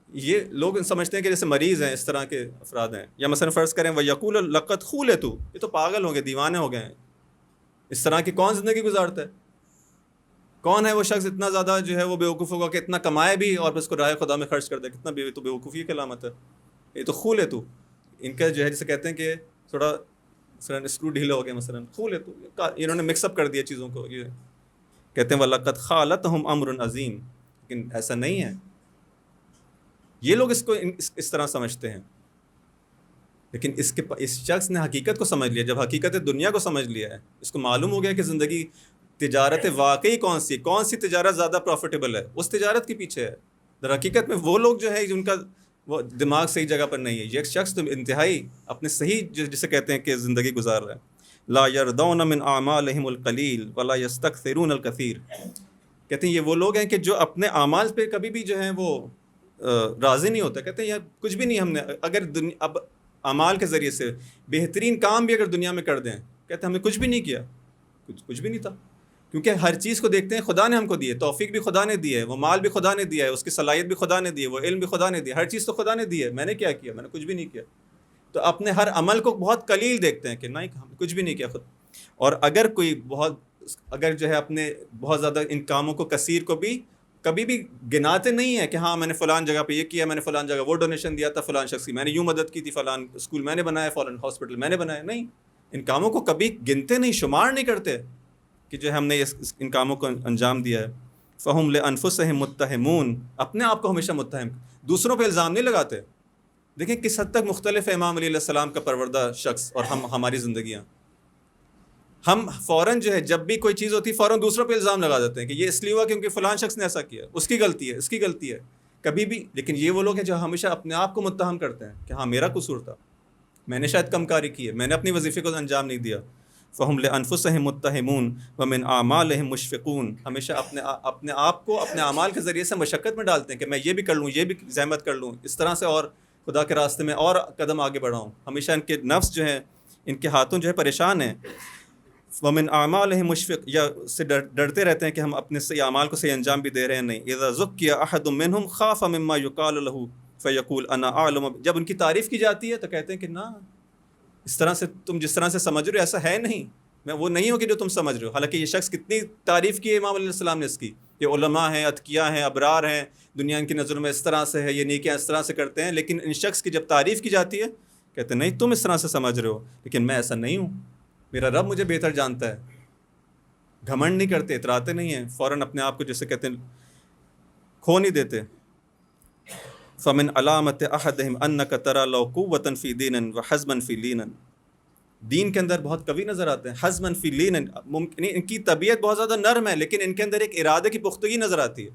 یہ لوگ سمجھتے ہیں کہ جیسے مریض ہیں، اس طرح کے افراد ہیں۔ یا مثلا فرض کریں وَيَقُولُ لَقَدْ خُولِتُ، یہ تو پاگل ہو گئے، دیوانے ہو گئے ہیں، اس طرح کی کون زندگی گزارتا ہے؟ کون ہے وہ شخص اتنا زیادہ جو ہے وہ بیوقوف ہوگا کہ اتنا کمائے بھی اور پھر اس کو راہ خدا میں خرچ کر دے؟ کتنا تو بیوقوفی کی علامت ہے، یہ تو خُولِتُ، ان کا جو ہے جسے کہتے ہیں کہ تھوڑا مثلا اسکرو ڈھیلا ہو گیا، مثلا خُولِتُ، انہوں نے مکس اپ کر دیا چیزوں کو۔ یہ کہتے ہیں وَلَقَدْ خَالَتْهُمْ أَمْرٌ عَظِيمٌ، لیکن ایسا نہیں ہے، یہ لوگ اس کو اس طرح سمجھتے ہیں، لیکن اس شخص نے حقیقت کو سمجھ لیا۔ جب حقیقت دنیا کو سمجھ لیا ہے، اس کو معلوم ہو گیا کہ زندگی تجارت واقعی کون سی تجارت زیادہ پروفیٹیبل ہے، اس تجارت کے پیچھے ہے۔ در حقیقت میں وہ لوگ جو ہے جن کا وہ دماغ صحیح جگہ پر نہیں ہے، یہ شخص تو انتہائی اپنے صحیح جسے کہتے ہیں کہ زندگی گزار رہا ہے۔ لا يرضون من اعمالهم القلیل ولا يستكثرون الكثیر، کہتے ہیں یہ وہ لوگ ہیں کہ جو اپنے اعمال پہ کبھی بھی جو ہیں وہ راضی نہیں ہوتا، کہتے ہیں یار کچھ بھی نہیں ہم نے، اگر اب اعمال کے ذریعے سے بہترین کام بھی اگر دنیا میں کر دیں، کہتے ہیں ہم نے کچھ بھی نہیں کیا، کچھ بھی نہیں تھا، کیونکہ ہر چیز کو دیکھتے ہیں خدا نے ہم کو دی ہے، توفیق بھی خدا نے دی ہے، وہ مال بھی خدا نے دیا ہے، اس کی صلاحیت بھی خدا نے دی ہے، وہ علم بھی خدا نے دیا، ہر چیز تو خدا نے دی ہے، میں نے کیا کیا؟ میں نے کچھ بھی نہیں کیا۔ تو اپنے ہر عمل کو بہت قلیل دیکھتے ہیں کہ نہیں ہم کچھ بھی نہیں کیا خود، اور اگر جو ہے اپنے بہت زیادہ ان کاموں کو کثیر کو بھی کبھی بھی گناتے نہیں ہیں کہ ہاں میں نے فلان جگہ پہ یہ کیا، میں نے فلان جگہ وہ ڈونیشن دیا تھا فلان شخص کی، میں نے یوں مدد کی تھی، فلان اسکول میں نے بنایا، فلان ہاسپٹل میں نے بنایا، نہیں، ان کاموں کو کبھی گنتے نہیں، شمار نہیں کرتے کہ جو ہم نے ان کاموں کو انجام دیا ہے۔ فہم لانفسہم متہمون، اپنے آپ کو ہمیشہ متہم، دوسروں پہ الزام نہیں لگاتے۔ دیکھیں کس حد تک مختلف ہے امام علیہ السلام کا پروردہ شخص اور ہماری زندگیاں۔ ہم فوراً جو ہے جب بھی کوئی چیز ہوتی ہے فوراً دوسروں پہ الزام لگا دیتے ہیں کہ یہ اس لیے ہوا کیونکہ فلان شخص نے ایسا کیا، اس کی غلطی ہے، اس کی غلطی ہے، کبھی بھی۔ لیکن یہ وہ لوگ ہیں جو ہمیشہ اپنے آپ کو متہم کرتے ہیں کہ ہاں میرا قصور تھا، میں نے شاید کم کاری کی ہے، میں نے اپنی وظیفے کو انجام نہیں دیا۔ فہم لانفسہم متہمون ومن اعمالہم مشفقون، ہمیشہ اپنے آپ کو اپنے اعمال کے ذریعے سے مشقت میں ڈالتے ہیں کہ میں یہ بھی کر لوں، یہ بھی زحمت کر لوں، اس طرح سے اور خدا کے راستے میں اور قدم آگے بڑھاؤں۔ ہمیشہ ان کے نفس جو ہے ان کے ہاتھوں جو ہے پریشان ہیں۔ ومن اعمالہم مشفق، یا سے ڈرتے رہتے ہیں کہ ہم اپنے صحیح اعمال کو صحیح انجام بھی دے رہے ہیں نہیں۔ اذا ذکی احد منہم خاف مما یقال له فیقول انا اعلم، جب ان کی تعریف کی جاتی ہے تو کہتے ہیں کہ نہ، اس طرح سے تم جس طرح سے سمجھ رہے ہو ایسا ہے نہیں، میں وہ نہیں ہوں کہ جو تم سمجھ رہے ہو۔ حالانکہ یہ شخص کتنی تعریف کی ہے امام علیہ السلام نے اس کی، یہ علماء ہیں، اتقیاء ہیں، ابرار ہیں، دنیا ان کی نظروں میں اس طرح سے ہے، یہ نیکیاں اس طرح سے کرتے ہیں، لیکن ان شخص کی جب تعریف کی جاتی ہے کہتے ہیں نہیں تم اس طرح سے سمجھ رہے ہو، لیکن میں ایسا نہیں ہوں، میرا رب مجھے بہتر جانتا ہے۔ گھمنڈ نہیں کرتے، اتراتے نہیں ہیں، فوراً اپنے آپ کو جسے کہتے ہیں کھو نہیں دیتے۔ فمن علامت احدہم انک تری لو قوۃ فی دین وحزما فی لین، دین کے اندر بہت قوی نظر آتے ہیں، حزما فی لین، ان کی طبیعت بہت زیادہ نرم ہے لیکن ان کے اندر ایک ارادے کی پختگی نظر آتی ہے۔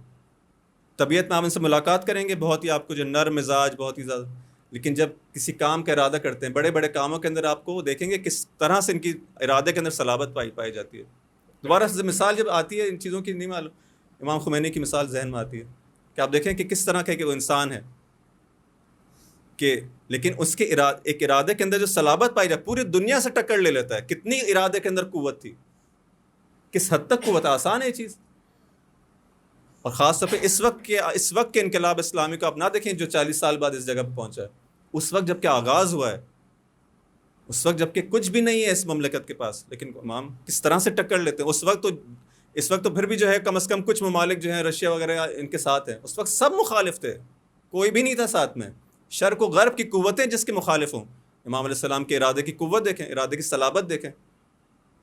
طبیعت میں آپ ان سے ملاقات کریں گے بہت ہی آپ کو جو نرم مزاج بہت ہی زیادہ، لیکن جب کسی کام کا ارادہ کرتے ہیں بڑے بڑے کاموں کے اندر آپ کو دیکھیں گے کس طرح سے ان کی ارادے کے اندر صلابت پائی جاتی ہے۔ دوبارہ سے مثال جب آتی ہے ان چیزوں کی نہیں معلوم، امام خمینی کی مثال ذہن میں آتی ہے کہ آپ دیکھیں کہ کس طرح کا کہ وہ انسان ہے کہ لیکن اس کے ایک ارادے کے اندر جو صلابت پائی جائے پوری دنیا سے ٹکر لے لیتا ہے۔ کتنی ارادے کے اندر قوت تھی، کس حد تک قوت، آسان ہے یہ چیز۔ اور خاص طور پہ اس وقت کے انقلاب اسلامی کو آپ نہ دیکھیں جو 40 سال بعد اس جگہ پہ پہنچا ہے، اس وقت جب کہ آغاز ہوا ہے، اس وقت جب کہ کچھ بھی نہیں ہے اس مملکت کے پاس، لیکن امام کس طرح سے ٹکر لیتے ہیں۔ اس وقت تو پھر بھی جو ہے کم از کم کچھ ممالک جو ہیں رشیا وغیرہ ان کے ساتھ ہیں، اس وقت سب مخالف تھے، کوئی بھی نہیں تھا ساتھ میں، شرق و غرب کی قوتیں جس کے مخالف ہوں۔ امام علیہ السلام کے ارادے کی قوت دیکھیں، ارادے کی صلابت دیکھیں،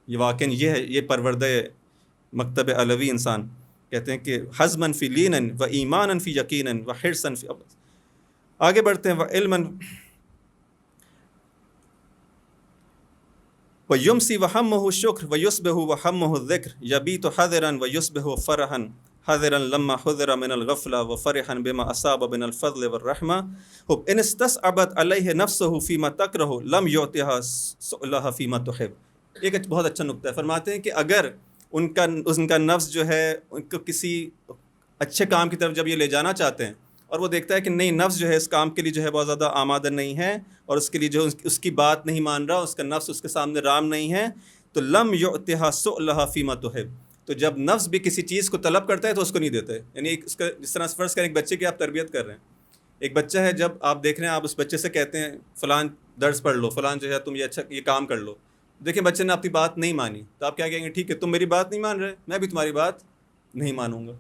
یہ واقعاً یہ ہے، یہ پروردہ مکتب علوی انسان کہتے ہیں کہ حزماً فی لیناً و ایماناً فی یقیناً و حرصاً فی، آگے بڑھتے ہیں، و علماً ویمسی وہمہ الشکر ویصبح وہمہ الذکر یبیت حذراً ویصبح فرحاً حذراً لما حذر من الغفلہ وفرحاً بما اصاب من الفضل والرحمہ ان استصعبت علیہ نفسہ فیما تکرہ لم یعطیہا سؤلہا فیما تحب۔ ایک بہت اچھا نکتہ ہے، فرماتے ہیں کہ اگر ان کا نفس جو ہے ان کو کسی اچھے کام کی طرف جب یہ لے جانا چاہتے ہیں اور وہ دیکھتا ہے کہ نہیں نفس جو ہے اس کام کے لیے جو ہے بہت زیادہ آمادہ نہیں ہے اور اس کے لیے جو اس کی بات نہیں مان رہا، اس کا نفس اس کے سامنے رام نہیں ہے، تو لم یعطیہا سؤلہا فیما تحب، تو جب نفس بھی کسی چیز کو طلب کرتا ہے تو اس کو نہیں دیتا ہے۔ یعنی اس کا جس طرح فرض کریں ایک بچے کی آپ تربیت کر رہے ہیں، ایک بچہ ہے، جب آپ دیکھ رہے ہیں آپ اس بچے سے کہتے ہیں فلان درس پڑھ لو، فلان جو ہے تم یہ کام کر لو، دیکھیں بچے نے آپ کی بات نہیں مانی تو آپ کیا کہیں گے؟ ٹھیک ہے تم میری بات نہیں مان رہے، میں بھی تمہاری بات نہیں مانوں گا۔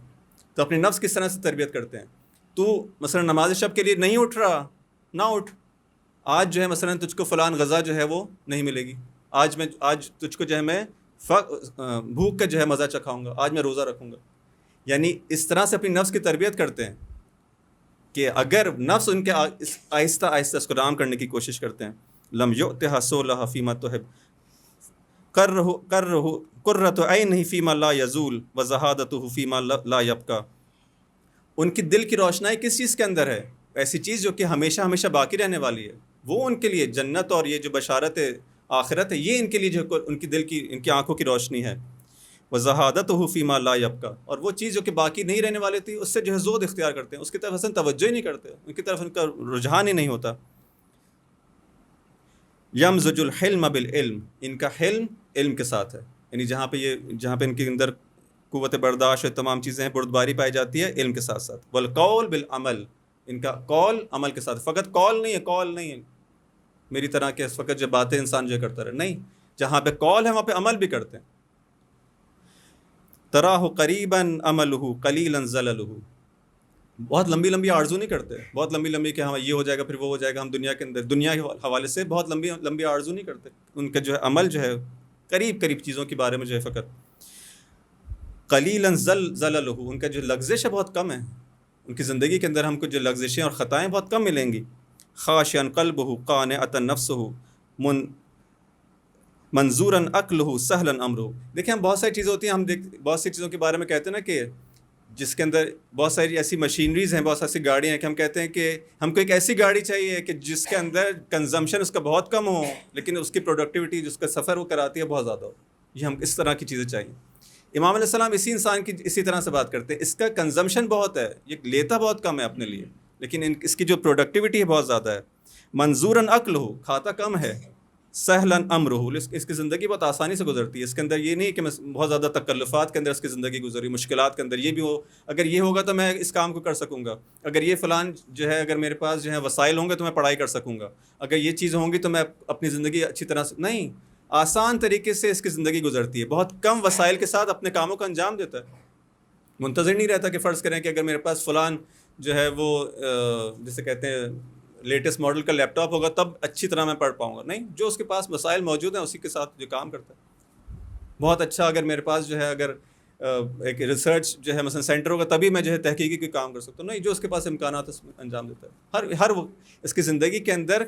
تو اپنے نفس کس طرح سے تربیت کرتے ہیں، تو مثلا نماز شب کے لیے نہیں اٹھ رہا، نہ اٹھ، آج جو ہے مثلا تجھ کو فلان غذا جو ہے وہ نہیں ملے گی، آج تجھ کو جو ہے میں بھوک کا جو ہے مزہ چکھاؤں گا، آج میں روزہ رکھوں گا۔ یعنی اس طرح سے اپنی نفس کی تربیت کرتے ہیں کہ اگر نفس ان کے آہستہ آہستہ اس کو رام کرنے کی کوشش کرتے ہیں، لم یعطیہا سؤلہا فیما تحب قرۃ عین فیما لا یزول وزہادتہ فیما لا یبقی. ان کی دل کی روشنائی کس چیز کے اندر ہے؟ ایسی چیز جو کہ ہمیشہ ہمیشہ باقی رہنے والی ہے. وہ ان کے لیے جنت اور یہ جو بشارت آخرت ہے، یہ ان کے لیے جو ان کی دل کی، ان کی آنکھوں کی روشنی ہے. وزہادتہ فیما لا یبقی، اور وہ چیز جو کہ باقی نہیں رہنے والی تھی اس سے جو ہے زہد اختیار کرتے ہیں، اس کی طرف اصلا توجہ ہی نہیں کرتے، ان کی طرف ان کا رجحان ہی نہیں ہوتا. یمزج الحلم بالعلم، ان کا حلم علم کے ساتھ ہے. یعنی جہاں پہ ان کے اندر قوت برداشت اور تمام چیزیں ہیں، بردباری پائی جاتی ہے علم کے ساتھ ساتھ. والقول بالعمل، ان کا قول عمل کے ساتھ. فقط قول نہیں ہے میری طرح کہ فقط جو باتیں انسان جو کرتا رہے، نہیں، جہاں پہ قول ہے وہاں پہ عمل بھی کرتے ہیں. تراہ قریبا عملہ قلیلا زللہ، بہت لمبی لمبی آرزو نہیں کرتے، بہت لمبی کہ ہاں یہ ہو جائے گا پھر وہ ہو جائے گا. ہم دنیا کے اندر دنیا کے حوالے سے بہت لمبی آرزو نہیں کرتے. ان کا جو ہے عمل جو ہے قریب چیزوں کے بارے میں جو ہے فقط. قلیلا زللہ، ان کا جو لغزش ہے بہت کم ہے. ان کی زندگی کے اندر ہم کو جو لغزشیں اور خطائیں بہت کم ملیں گی. خاشعا قلبہ قانعا نفسہ منظورا عقلہ سہلا امرہ. دیکھیں، ہم بہت ساری چیزیں ہوتی ہیں، ہم بہت سی چیزوں کے بارے میں کہتے ہیں نا کہ جس کے اندر بہت ساری ایسی مشینریز ہیں، بہت ساری گاڑیاں ہیں کہ ہم کہتے ہیں کہ ہم کو ایک ایسی گاڑی چاہیے کہ جس کے اندر کنزمپشن اس کا بہت کم ہو لیکن اس کی پروڈکٹیوٹی جس کا سفر وہ کراتی ہے بہت زیادہ ہو. یہ ہم اس طرح کی چیزیں چاہیے. امام علیہ السلام اسی انسان کی اسی طرح سے بات کرتے ہیں. اس کا کنزمپشن بہت ہے، یہ لیتا بہت کم ہے اپنے لیے، لیکن اس کی جو پروڈکٹیوٹی ہے بہت زیادہ ہے. منظوراً عقل ہو، کھاتا کم ہے. سہلاً امر ہو، اس کی زندگی بہت آسانی سے گزرتی ہے. اس کے اندر یہ نہیں کہ میں بہت زیادہ تکلفات کے اندر اس کی زندگی گزری، مشکلات کے اندر یہ بھی ہو. اگر یہ ہوگا تو میں اس کام کو کر سکوں گا، اگر یہ فلان جو ہے، اگر میرے پاس جو ہے وسائل ہوں گے تو میں پڑھائی کر سکوں گا، اگر یہ چیز ہوں گی تو میں اپنی زندگی اچھی طرح سے. نہیں، آسان طریقے سے اس کی زندگی گزرتی ہے. بہت کم وسائل کے ساتھ اپنے کاموں کا انجام دیتا ہے. منتظر نہیں رہتا کہ فرض کریں کہ اگر میرے پاس فلان جو ہے وہ جسے کہتے ہیں لیٹسٹ ماڈل کا لیپ ٹاپ ہوگا تب اچھی طرح میں پڑھ پاؤں گا. نہیں، جو اس کے پاس مسائل موجود ہیں اسی کے ساتھ جو کام کرتا ہے. بہت اچھا اگر میرے پاس جو ہے اگر ایک ریسرچ جو ہے مثلا سینٹر ہوگا تبھی میں جو ہے تحقیقی کوئی کام کر سکتا ہوں. نہیں، جو اس کے پاس امکانات اس میں انجام دیتا ہے. ہر اس کی زندگی کے اندر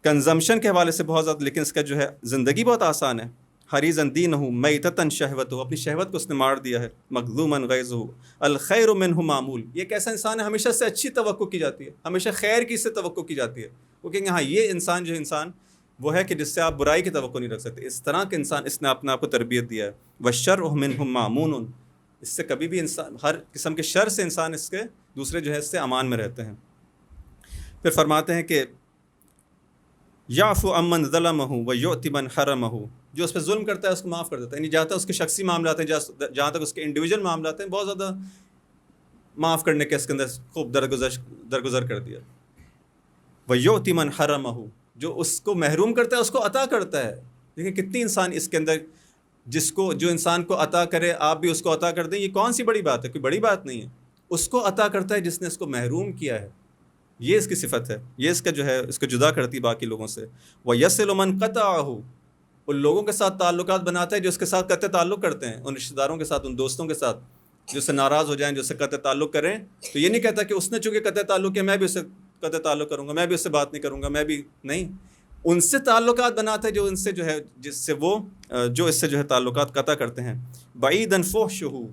کنزمپشن کے حوالے سے بہت زیادہ، لیکن اس کا جو ہے زندگی بہت آسان ہے. حریزاً دینہ میتتاً شہوتہ، اپنی شہوت کو اس نے مار دیا ہے. مغذوماً غیظہ الخیر منہ معمول، یہ ایک ایسا انسان ہے ہمیشہ سے اچھی توقع کی جاتی ہے، ہمیشہ خیر کی سے توقع کی جاتی ہے. وہ کہیں گے ہاں یہ انسان جو انسان وہ ہے کہ جس سے آپ برائی کی توقع نہیں رکھ سکتے. اس طرح کے انسان اس نے اپنے آپ کو تربیت دیا ہے. والشرع منہ مامون، اس سے کبھی بھی انسان ہر قسم کے شر سے انسان اس کے دوسرے جو ہے اس سے امان میں رہتے ہیں. پھر فرماتے ہیں کہ یعفو عمن ظلمہ ویؤتی من حرمہ، جو اس پہ ظلم کرتا ہے اس کو معاف کر دیتا ہے. یعنی جہاں تک اس کے شخصی معاملات ہیں، جہاں تک اس کے انڈیویجول معاملات ہیں، بہت زیادہ معاف کرنے کے اس کے اندر خوب درگزر کر دیا. ویؤتی من حرمہ، جو اس کو محروم کرتا ہے اس کو عطا کرتا ہے. دیکھیں کتنی انسان اس کے اندر، جو انسان کو عطا کرے آپ بھی اس کو عطا کر دیں، یہ کون سی بڑی بات ہے؟ کوئی بڑی بات نہیں ہے. اس کو عطا کرتا ہے جس نے اس کو محروم کیا ہے. یہ اس کی صفت ہے، یہ اس کا جو ہے اس کو جدا کرتی باقی لوگوں سے. وَيَصِلُ مَنْ قَطَعَهُ، ان لوگوں کے ساتھ تعلقات بناتا ہے جو اس کے ساتھ قطع تعلق کرتے ہیں، ان رشتہ داروں کے ساتھ، ان دوستوں کے ساتھ جو سے ناراض ہو جائیں، جو سے قطع تعلق کریں. تو یہ نہیں کہتا کہ اس نے چونکہ قطع تعلق کیا میں بھی اس سے قطع تعلق کروں گا، میں بھی اس سے بات نہیں کروں گا، میں بھی نہیں. ان سے تعلقات بناتا ہے جو ان سے جو ہے جس سے وہ جو اس سے جو ہے تعلقات قطع کرتے ہیں. بعیداً فحشہ،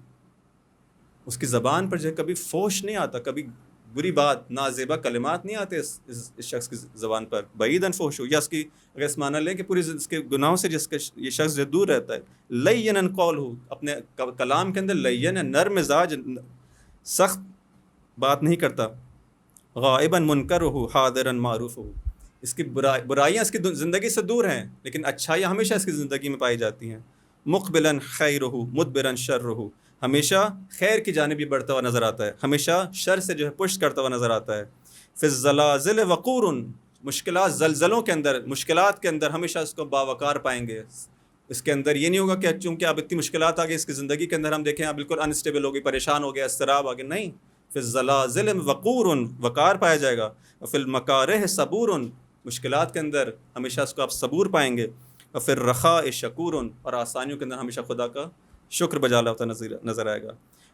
اس کی زبان پر جو ہے کبھی فحش نہیں آتا، کبھی بری بات، نازیبا کلمات نہیں آتے اس شخص کی زبان پر. بعیداً فحشہ، یا اس کی اگر اس معنی لیں کہ پوری اس کے گناہوں سے جس کا یہ شخص جو دور رہتا ہے. لینا قولہ، اپنے کلام کے اندر لین، نرم مزاج، سخت بات نہیں کرتا. غائباً منکرہ حاضراً معروفہ، اس کی برائیاں اس کی زندگی سے دور ہیں لیکن اچھائیاں ہمیشہ اس کی زندگی میں پائی جاتی ہیں. مقبلاً خیرہ مدبراً شرہ، ہمیشہ خیر کی جانب یہ بڑھتا ہوا نظر آتا ہے، ہمیشہ شر سے جو ہے پشت کرتا ہوا نظر آتا ہے. فی الزلازل وقور، مشکلات زلزلوں کے اندر، مشکلات کے اندر ہمیشہ اس کو باوقار پائیں گے. اس کے اندر یہ نہیں ہوگا کہ چونکہ اب اتنی مشکلات آ گئی اس کی زندگی کے اندر ہم دیکھیں اب بالکل انسٹیبل ہو گئی، پریشان ہو گیا، اضطراب آ گیا. نہیں، فی الزلازل وقور، وقار پایا جائے گا. فی المکارہ صبور، مشکلات کے اندر ہمیشہ اس کو آپ صبور پائیں گے. فی الرخاء شکور، اور آسانیوں کے اندر ہمیشہ خدا کا شکر بجالا ہوتا نظر آئے گا.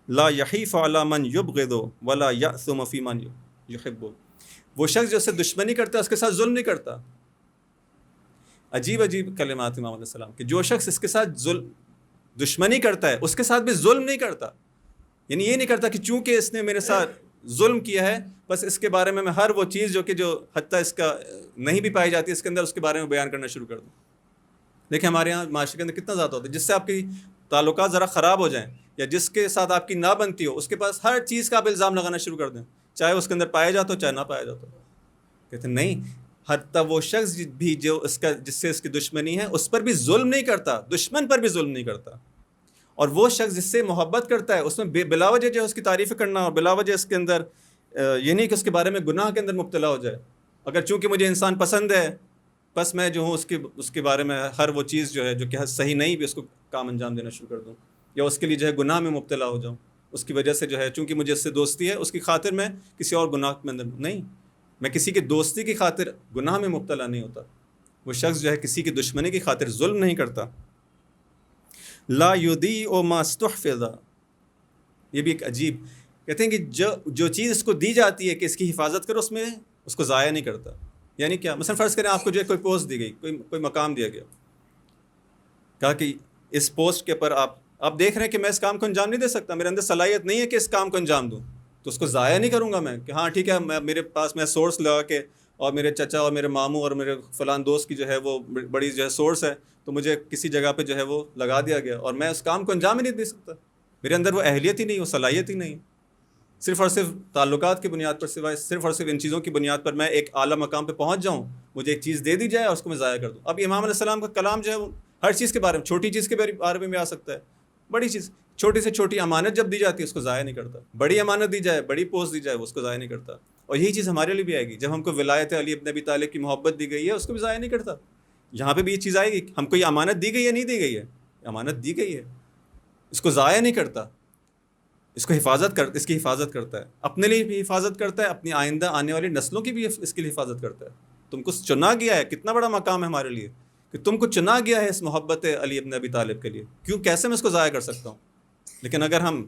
لا یحیف علی من یبغض ولا یأثم فی من یحب، وہ شخص جو اس سے دشمنی کرتا ہے اس کے ساتھ ظلم نہیں کرتا. عجیب عجیب کلمات امام علیہ السلام کہ جو شخص اس کے ساتھ دشمنی کرتا ہے اس کے ساتھ بھی ظلم نہیں کرتا، یعنی یہ نہیں کرتا کہ چونکہ اس نے میرے ساتھ ظلم کیا ہے بس اس کے بارے میں ہر وہ چیز جو حتیٰ اس کا نہیں بھی پائی جاتی اس کے اندر اس کے بارے میں بیان کرنا شروع کر دوں۔ دیکھیں ہمارے یہاں معاشرے کے اندر کتنا زیادہ ہوتا ہے، جس سے آپ کی تعلقات ذرا خراب ہو جائیں یا جس کے ساتھ آپ کی نہ بنتی ہو اس کے پاس ہر چیز کا آپ الزام لگانا شروع کر دیں، چاہے اس کے اندر پایا جاتا ہو چاہے نہ پایا جاتا ہو۔ کہتے ہیں نہیں، حتیٰ وہ شخص بھی جو جس سے اس کی دشمنی ہے اس پر بھی ظلم نہیں کرتا، دشمن پر بھی ظلم نہیں کرتا، اور وہ شخص جس سے محبت کرتا ہے اس میں بلا وجہ جو ہے اس کی تعریف کرنا اور بلا وجہ اس کے اندر یہ نہیں کہ اس کے بارے میں گناہ کے اندر مبتلا ہو جائے، اگر چونکہ مجھے انسان پسند ہے بس میں جو ہوں اس کے بارے میں ہر وہ چیز جو ہے جو کہ صحیح نہیں بھی اس کو کام انجام دینا شروع کر دوں، یا اس کے لیے جو ہے گناہ میں مبتلا ہو جاؤں اس کی وجہ سے جو ہے چونکہ مجھے اس سے دوستی ہے اس کی خاطر میں کسی اور گناہ میں نہیں، میں کسی کی دوستی کی خاطر گناہ میں مبتلا نہیں ہوتا۔ وہ شخص جو ہے کسی کی دشمنی کی خاطر ظلم نہیں کرتا۔ لا یضیع ما استحفظ، یہ بھی ایک عجیب، کہتے ہیں کہ جو چیز اس کو دی جاتی ہے کہ اس کی حفاظت کرو اس کو ضائع نہیں کرتا۔ یعنی کیا؟ مثلا فرض کریں آپ کو جو ہے کوئی پوسٹ دی گئی، کوئی مقام دیا گیا، کہا کہ اس پوسٹ کے پر آپ دیکھ رہے ہیں کہ میں اس کام کو انجام نہیں دے سکتا، میرے اندر صلاحیت نہیں ہے کہ اس کام کو انجام دوں، تو اس کو ضائع نہیں کروں گا میں کہ ہاں ٹھیک ہے میرے پاس میں سورس لگا کے اور میرے چچا اور میرے ماموں اور میرے فلان دوست کی جو ہے وہ بڑی جو ہے سورس ہے تو مجھے کسی جگہ پہ جو ہے وہ لگا دیا گیا اور میں اس کام کو انجام ہی نہیں دے سکتا، میرے اندر وہ اہلیت ہی نہیں، وہ صلاحیت ہی نہیں، صرف اور صرف تعلقات کی بنیاد پر سوائے صرف اور صرف ان چیزوں کی بنیاد پر میں ایک اعلیٰ مقام پہ پہنچ جاؤں، مجھے ایک چیز دے دی جائے اور اس کو میں ضائع کر دوں۔ اب امام علیہ السلام کا کلام جو ہے وہ ہر چیز کے بارے میں، چھوٹی چیز کے بارے میں بھی آ سکتا ہے، بڑی چیز، چھوٹی سے چھوٹی امانت جب دی جاتی ہے اس کو ضائع نہیں کرتا، بڑی امانت دی جائے، بڑی پوسٹ دی جائے، اس کو ضائع نہیں کرتا، اور یہی چیز ہمارے لیے بھی آئے گی، جب ہم کو ولایت علی ابن ابی طالب کی محبت دی گئی ہے اس کو بھی ضائع نہیں کرتا، یہاں پہ بھی یہ چیز آئے گی، ہم کو یہ امانت دی گئی ہے نہیں دی گئی ہے، امانت دی گئی ہے، اس کو ضائع نہیں کرتا، اس کی حفاظت کرتا ہے، اپنے لیے بھی حفاظت کرتا ہے، اپنی آئندہ آنے والی نسلوں کی بھی اس کے لیے حفاظت کرتا ہے۔ تم کو چنا گیا ہے، کتنا بڑا مقام ہے ہمارے لیے کہ تم کو چنا گیا ہے اس محبت علی ابن ابی طالب کے لیے، کیسے میں اس کو ضائع کر سکتا ہوں؟ لیکن اگر ہم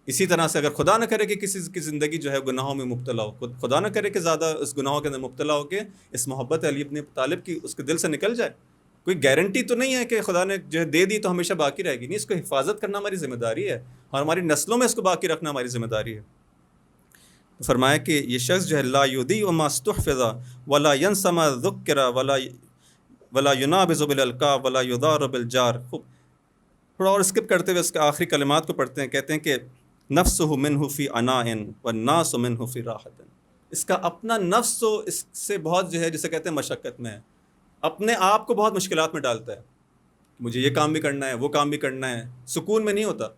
اسی طرح سے، اگر خدا نہ کرے کہ کسی کی زندگی جو ہے گناہوں میں مبتلا ہو، خدا نہ کرے کہ زیادہ اس گناہوں کے اندر مبتلا ہو کے اس محبت علی ابن ابی طالب کی اس کے دل سے نکل جائے، کوئی گارنٹی تو نہیں ہے کہ خدا نے جو دے دی تو ہمیشہ باقی رہے گی، نہیں، اس کو حفاظت کرنا ہماری ذمہ داری ہے اور ہماری نسلوں میں اس کو باقی رکھنا ہماری ذمہ داری ہے۔ تو فرمایا کہ یہ شخص جو ہے لا یضیع ما استحفظ ولا ینسی ما ذکر ولا ینابذ بالالقاب ولا یضار بالجار۔ خوب تھوڑا اور اسکپ کرتے ہوئے اس کے آخری کلمات کو پڑھتے ہیں، کہتے ہیں کہ نفسہ منہ فی عناء والناس منہ فی راحۃ، اس کا اپنا نفس تو اس سے بہت جو ہے جسے کہتے ہیں مشقت میں ہے، اپنے آپ کو بہت مشکلات میں ڈالتا ہے، مجھے یہ کام بھی کرنا ہے وہ کام بھی کرنا ہے، سکون میں نہیں ہوتا،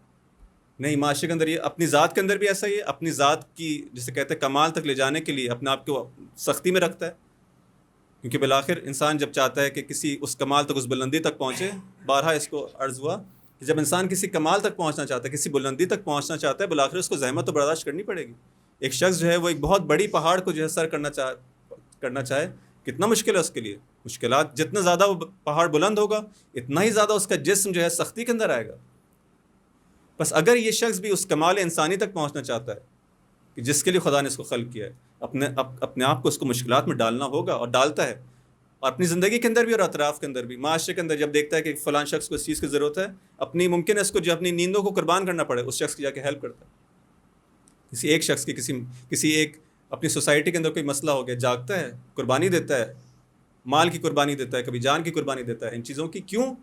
نہیں، معاشرے کے اندر یہ اپنی ذات کے اندر بھی ایسا ہی ہے، اپنی ذات کی جسے کہتے ہیں کمال تک لے جانے کے لیے اپنے آپ کو سختی میں رکھتا ہے، کیونکہ بالآخر انسان جب چاہتا ہے کہ کسی اس کمال تک، اس بلندی تک پہنچے، بارہا اس کو عرض ہوا کہ جب انسان کسی کمال تک پہنچنا چاہتا ہے، کسی بلندی تک پہنچنا چاہتا ہے، بالآخر اس کو زحمت تو برداشت کرنی پڑے گی۔ ایک شخص جو ہے وہ ایک بہت بڑی پہاڑ کو جو ہے سر کرنا چاہے، کتنا مشکل ہے اس کے لیے، مشکلات، جتنا زیادہ وہ پہاڑ بلند ہوگا اتنا ہی زیادہ اس کا جسم جو ہے سختی کے اندر آئے گا۔ بس اگر یہ شخص بھی اس کمال انسانی تک پہنچنا چاہتا ہے کہ جس کے لیے خدا نے اس کو خلق کیا ہے، اپنے آپ کو اس کو مشکلات میں ڈالنا ہوگا اور ڈالتا ہے، اور اپنی زندگی کے اندر بھی اور اطراف کے اندر بھی، معاشرے کے اندر جب دیکھتا ہے کہ فلان شخص کو اس چیز کی ضرورت ہے، اپنی ممکن ہے اس کو جو اپنی نیندوں کو قربان کرنا پڑے، اس شخص کی جا کے ہیلپ کرتا ہے، کسی ایک شخص کی کسی ایک اپنی سوسائٹی کے اندر کوئی مسئلہ ہو گیا، جاگتا ہے، قربانی دیتا ہے، مال کی قربانی دیتا ہے، کبھی جان کی قربانی دیتا ہے، ان چیزوں کی، کیوں؟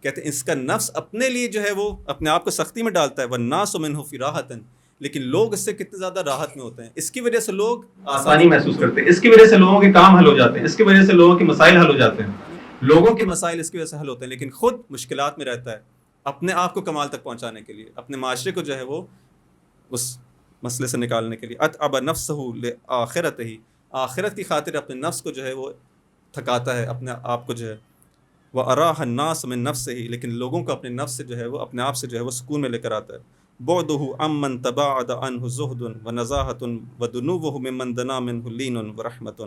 کہتے ہیں اس کا نفس اپنے لیے جو ہے وہ اپنے آپ کو سختی میں ڈالتا ہے، والناس منہ فی راحۃ، لیکن لوگ اس سے کتنے زیادہ راحت میں ہوتے ہیں، اس کی وجہ سے لوگ آسانی محسوس کرتے ہیں، اس کی وجہ سے لوگوں کے کام حل ہو جاتے ہیں، اس کی وجہ سے لوگوں کے مسائل حل ہو جاتے ہیں، لوگوں کے مسائل اس کی وجہ سے حل ہوتے ہیں، لیکن خود مشکلات میں رہتا ہے اپنے آپ کو کمال تک پہنچانے کے لیے، اپنے معاشرے کو جو ہے وہ اس مسئلے سے نکالنے کے لیے، اتعب نفسہ لآخرتہ، آخرت کی خاطر اپنے نفس کو جو ہے وہ تھکاتا ہے، اپنے آپ کو جو ہے، وَأَرَاحَ النَّاسَ مِن نَفْسِهِ، لیکن لوگوں کو اپنے نفس سے جو ہے وہ اپنے آپ سے جو ہے وہ سکون میں لے کر آتا ہے، بُعْدُهُ عَمَّن تَبَاعَدَ عَنْهُ زُهْدٌ وَنَزَاهَةٌ وَدُنُوُّهُ مِمَّن دَنَا مِنْهُ لِينٌ وَرَحْمَةٌ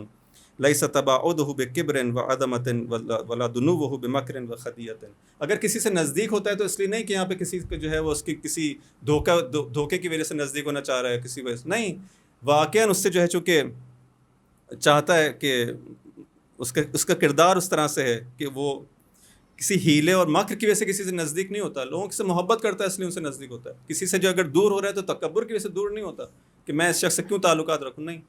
لَيْسَ تَبَاعُدُهُ بِكِبْرٍ وَعَدَمَةٍ وَلَا دُنُوُّهُ بِمَكْرٍ وَخَدِيَّةٍ، اگر کسی سے نزدیک ہوتا ہے تو اس لیے نہیں کہ یہاں پہ کسی کو جو ہے وہ اس کی کسی دھوکے کی وجہ سے نزدیک ہونا چاہ رہا ہے، کسی وجہ سے نہیں، واقعاً اس سے جو ہے چونکہ چاہتا ہے کہ اس کا کردار اس طرح سے ہے کہ وہ کسی ہیلے اور مکر کی وجہ سے کسی سے نزدیک نہیں ہوتا، لوگوں سے محبت کرتا ہے اس لیے ان سے نزدیک ہوتا ہے. کسی سے جو اگر دور ہو رہا ہے تو تکبر کی وجہ سے دور نہیں ہوتا کہ میں اس شخص سے کیوں تعلقات رکھوں، نہیں.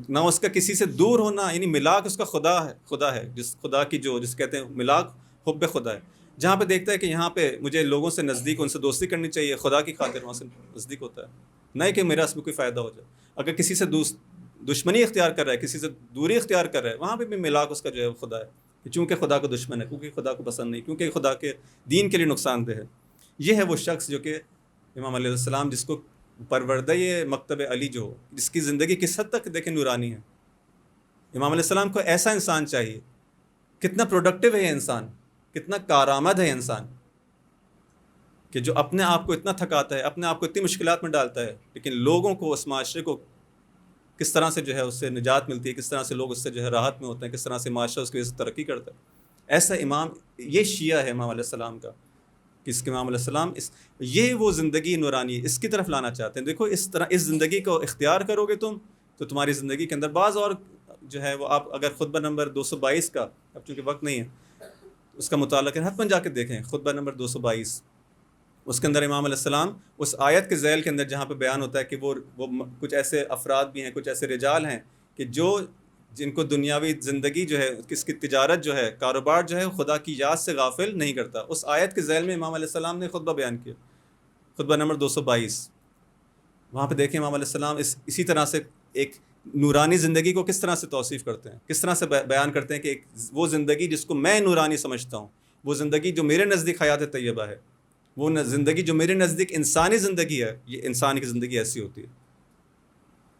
نہ اس کا کسی سے دور ہونا، یعنی ملاک اس کا خدا ہے جس خدا کی جس کہتے ہیں ملاک حب خدا ہے. جہاں پہ دیکھتا ہے کہ یہاں پہ مجھے لوگوں سے نزدیک، ان سے دوستی کرنی چاہیے خدا کی خاطر، وہاں سے نزدیک ہوتا ہے، نہیں کہ میرا اس میں کوئی فائدہ ہو جائے. اگر کسی سے دشمنی اختیار کر رہا ہے، کسی سے دوری اختیار کر رہا ہے، وہاں پہ بھی ملاک اس کا جو ہے خدا ہے، کہ چونکہ خدا کو دشمن ہے، کیونکہ خدا کو پسند نہیں، کیونکہ خدا کے دین کے لیے نقصان دہ ہے. یہ ہے وہ شخص جو کہ امام علیہ السلام جس کو پروردہ مکتب علی جو جس کی زندگی کس حد تک دیکھیں نورانی ہے. امام علیہ السلام کو ایسا انسان چاہیے. کتنا پروڈکٹیو ہے یہ انسان، کتنا کارآمد ہے انسان، کہ جو اپنے آپ کو اتنا تھکاتا ہے، اپنے آپ کو اتنی مشکلات میں ڈالتا ہے، لیکن لوگوں کو، اس معاشرے کو کس طرح سے جو ہے اس سے نجات ملتی ہے، کس طرح سے لوگ اس سے جو ہے راحت میں ہوتے ہیں، کس طرح سے معاشرہ اس کی وجہ سے ترقی کرتا ہے. ایسا امام، یہ شیعہ ہے امام علیہ السلام کا، کہ اس کے امام علیہ السلام یہ وہ زندگی نورانی ہے، اس کی طرف لانا چاہتے ہیں. دیکھو اس طرح اس زندگی کو اختیار کرو گے تم تو تمہاری زندگی کے اندر بعض اور جو ہے وہ، آپ اگر خطبہ نمبر 222 کا، اب چونکہ وقت نہیں ہے اس کا مطالعہ کریں، حتماً جا کے دیکھیں خطبہ نمبر 222. اس کے اندر امام علیہ السلام اس آیت کے ذیل کے اندر جہاں پہ بیان ہوتا ہے کہ وہ کچھ ایسے افراد بھی ہیں، کچھ ایسے رجال ہیں کہ جن کو دنیاوی زندگی جو ہے، کس کی تجارت جو ہے، کاروبار جو ہے، خدا کی یاد سے غافل نہیں کرتا. اس آیت کے ذیل میں امام علیہ السلام نے خطبہ بیان کیا، خطبہ نمبر 222. وہاں پہ دیکھیں امام علیہ السلام اسی طرح سے ایک نورانی زندگی کو کس طرح سے توصیف کرتے ہیں، کس طرح سے بیان کرتے ہیں کہ وہ زندگی جس کو میں نورانی سمجھتا ہوں، وہ زندگی جو میرے نزدیک حیات طیبہ ہے، وہ زندگی جو میرے نزدیک انسانی زندگی ہے. یہ انسان کی زندگی ایسی ہوتی ہے.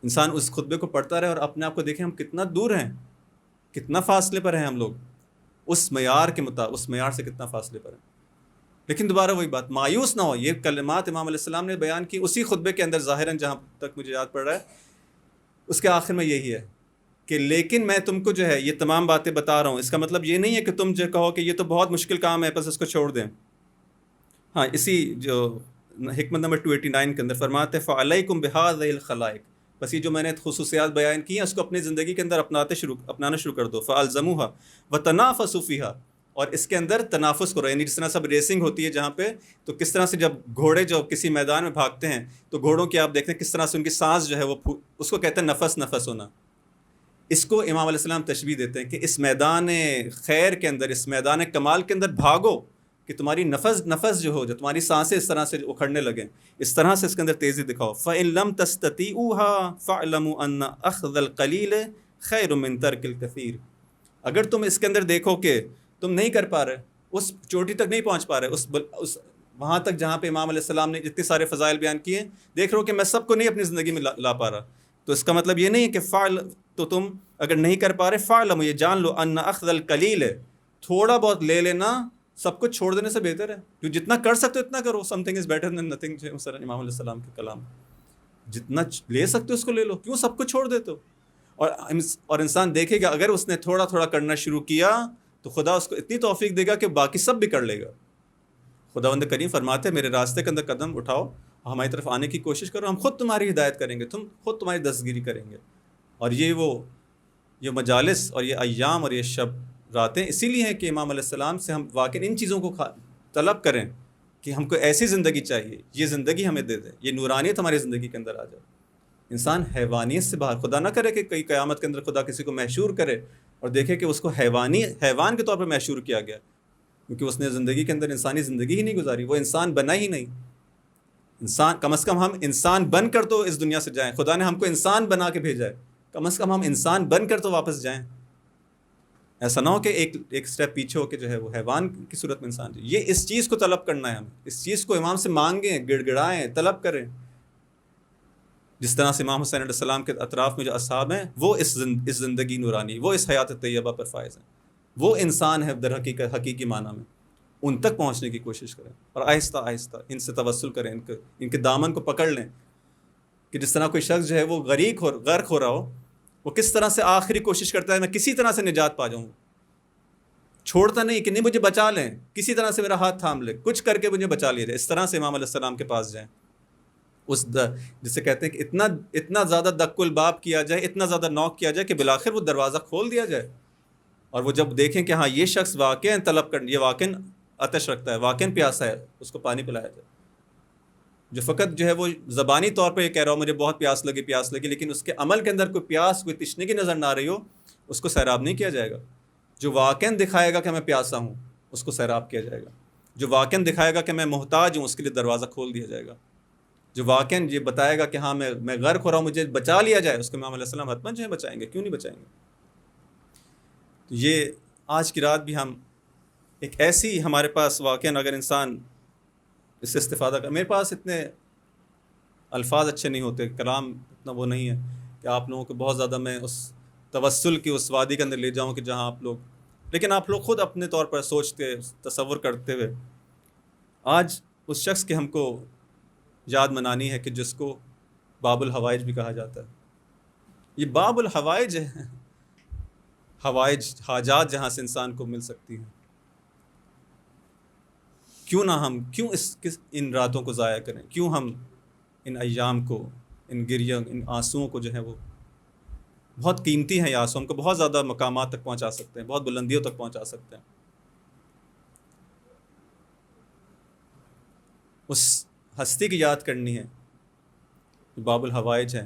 انسان اس خطبے کو پڑھتا رہے اور اپنے آپ کو دیکھیں ہم کتنا دور ہیں، کتنا فاصلے پر ہیں ہم لوگ اس معیار کے مطابق، اس معیار سے کتنا فاصلے پر ہیں. لیکن دوبارہ وہی بات، مایوس نہ ہو. یہ کلمات امام علیہ السلام نے بیان کی اسی خطبے کے اندر، ظاہراً جہاں تک مجھے یاد پڑ رہا ہے اس کے آخر میں یہی ہے کہ لیکن میں تم کو جو ہے یہ تمام باتیں بتا رہا ہوں، اس کا مطلب یہ نہیں ہے کہ تم جو کہو کہ یہ تو بہت مشکل کام ہے بس اس کو چھوڑ دیں. ہاں، اسی جو حکمت نمبر 289 کے اندر فرماتے ہیں فَعَلَيْكُمْ بِهَذِهِ الْخَلَائِقِ، بس یہ جو میں نے خصوصیات بیان کی ہیں اس کو اپنی زندگی کے اندر اپنانا شروع کر دو. فَأَلْزَمُوهَا وَتَنَافَسُوا فِيهَا، اور اس کے اندر تنافس کرو، یعنی جس طرح سب ریسنگ ہوتی ہے جہاں پہ، تو کس طرح سے جب گھوڑے جو کسی میدان میں بھاگتے ہیں تو گھوڑوں کی آپ دیکھتے ہیں کس طرح سے ان کی سانس جو ہے وہ اس کو کہتے ہیں نفس ہونا. اس کو امام علیہ السلام تشبیہ دیتے ہیں کہ اس میدان خیر کے اندر، اس میدان کمال کے اندر بھاگو کہ تمہاری نفس جو ہو، جو تمہاری سانسیں اس طرح سے اکھڑنے لگیں، اس طرح سے اس کے اندر تیزی دکھاؤ. فَإِن لَمْ تَسْتَطِيعُوهَا فَاعْلَمُوا أَنَّ أَخْذَ الْقَلِيلِ خَيْرٌ مِّن تَرْكِ الْكَثِيرِ. اگر تم اس کے اندر دیکھو کہ تم نہیں کر پا رہے، اس چوٹی تک نہیں پہنچ پا رہے، اس وہاں تک جہاں پہ امام علیہ السلام نے اتنے سارے فضائل بیان کیے ہیں، دیکھ رہے ہو کہ میں سب کو نہیں اپنی زندگی میں لا پا رہا، تو اس کا مطلب یہ نہیں ہے کہ تو تم اگر نہیں کر پا رہے، فَاعْلَمُوا، یہ جان لو، أَنَّ أَخْذَ الْقَلِيلِ، تھوڑا بہت لے لینا سب کچھ چھوڑ دینے سے بہتر ہے. جو جتنا کر سکتے ہو اتنا کرو. Some thing is better than nothing, جو مثلا امام علیہ السلام کے کلام، جتنا لے سکتے ہو اس کو لے لو، کیوں سب کچھ چھوڑ دیتے ہو. اور انسان دیکھے گا اگر اس نے تھوڑا تھوڑا کرنا شروع کیا تو خدا اس کو اتنی توفیق دے گا کہ باقی سب بھی کر لے گا. خداوند کریم فرماتے ہیں میرے راستے کے اندر قدم اٹھاؤ، ہماری طرف آنے کی کوشش کرو، ہم خود تمہاری ہدایت کریں گے، خود تمہاری دستگیری کریں گے. اور یہ مجالس اور یہ ایام اور یہ شب راتیں اسی لیے ہیں کہ امام علیہ السلام سے ہم واقعی ان چیزوں کو طلب کریں کہ ہم کو ایسی زندگی چاہیے، یہ زندگی ہمیں دے دیں، یہ نورانیت ہماری زندگی کے اندر آ جائے. انسان حیوانیت سے باہر، خدا نہ کرے کہ کئی قیامت کے اندر خدا کسی کو محشور کرے اور دیکھے کہ اس کو حیوان کے طور پر محشور کیا گیا، کیونکہ اس نے زندگی کے اندر انسانی زندگی ہی نہیں گزاری، وہ انسان بنا ہی نہیں. انسان کم از کم ہم انسان بن کر تو اس دنیا سے جائیں. خدا نے ہم کو انسان بنا کے بھیجا ہے، کم از کم ہم انسان بن کر تو واپس جائیں. ایسا نہ ہو کہ ایک سٹیپ پیچھے ہو کے جو ہے وہ حیوان کی صورت میں انسان. یہ اس چیز کو طلب کرنا ہے، ہمیں اس چیز کو امام سے مانگیں، گڑ گڑائیں، طلب کریں. جس طرح سے امام حسین علیہ السلام کے اطراف میں جو اصحاب ہیں وہ اس زندگی نورانی، وہ اس حیات طیبہ پر فائز ہیں، وہ انسان ہے در حقیقت، حقیقی معنی میں. ان تک پہنچنے کی کوشش کریں اور آہستہ آہستہ ان سے توسل کریں، ان کے دامن کو پکڑ لیں. کہ جس طرح کوئی شخص جو ہے وہ غرق ہو رہا ہو، وہ کس طرح سے آخری کوشش کرتا ہے میں کسی طرح سے نجات پا جاؤں، چھوڑتا نہیں کہ نہیں مجھے بچا لیں، کسی طرح سے میرا ہاتھ تھام لے، کچھ کر کے مجھے بچا لیا جائے. اس طرح سے امام علیہ السلام کے پاس جائیں جسے کہتے ہیں کہ اتنا زیادہ دق الباب کیا جائے، اتنا زیادہ نوک کیا جائے کہ بالآخر وہ دروازہ کھول دیا جائے، اور وہ جب دیکھیں کہ ہاں یہ شخص واقعاً طلب کر، یہ واقعاً آتش رکھتا ہے، واقعاً پیاسا ہے، اس کو پانی پلایا جائے۔ جو فقط جو ہے وہ زبانی طور پہ یہ کہہ رہا ہو مجھے بہت پیاس لگی، لیکن اس کے عمل کے اندر کوئی پیاس، کوئی تشنگی نظر نہ آ رہی ہو، اس کو سیراب نہیں کیا جائے گا۔ جو واقعاً دکھائے گا کہ میں پیاسا ہوں، اس کو سیراب کیا جائے گا۔ جو واقعاً دکھائے گا کہ میں محتاج ہوں، اس کے لیے دروازہ کھول دیا جائے گا۔ جو واقعاً یہ بتائے گا کہ ہاں میں غرق ہو رہا ہوں، مجھے بچا لیا جائے، اس کو امام علیہ السلام حتماً جو ہے بچائیں گے، کیوں نہیں بچائیں گے۔ تو یہ آج کی رات بھی ہم ایک ایسی ہمارے پاس واقعاً اگر انسان اس سے استفادہ کر، میرے پاس اتنے الفاظ اچھے نہیں ہوتے، کلام اتنا وہ نہیں ہے کہ آپ لوگوں کو بہت زیادہ میں اس توسل کی اس وادی کے اندر لے جاؤں کہ جہاں آپ لوگ، لیکن آپ لوگ خود اپنے طور پر سوچتے، تصور کرتے ہوئے آج اس شخص کی ہم کو یاد منانی ہے کہ جس کو باب الحوائج بھی کہا جاتا ہے۔ یہ باب الحوائج ہے، حوائج، حاجات جہاں سے انسان کو مل سکتی ہیں۔ کیوں ان راتوں کو ضائع کریں، کیوں ہم ان ایام کو، ان گریوں، ان آنسوؤں کو جو ہے وہ بہت قیمتی ہیں، یہ آنسو ہم کو بہت زیادہ مقامات تک پہنچا سکتے ہیں، بہت بلندیوں تک پہنچا سکتے ہیں۔ اس ہستی کی یاد کرنی ہے جو باب الحوائج ہے۔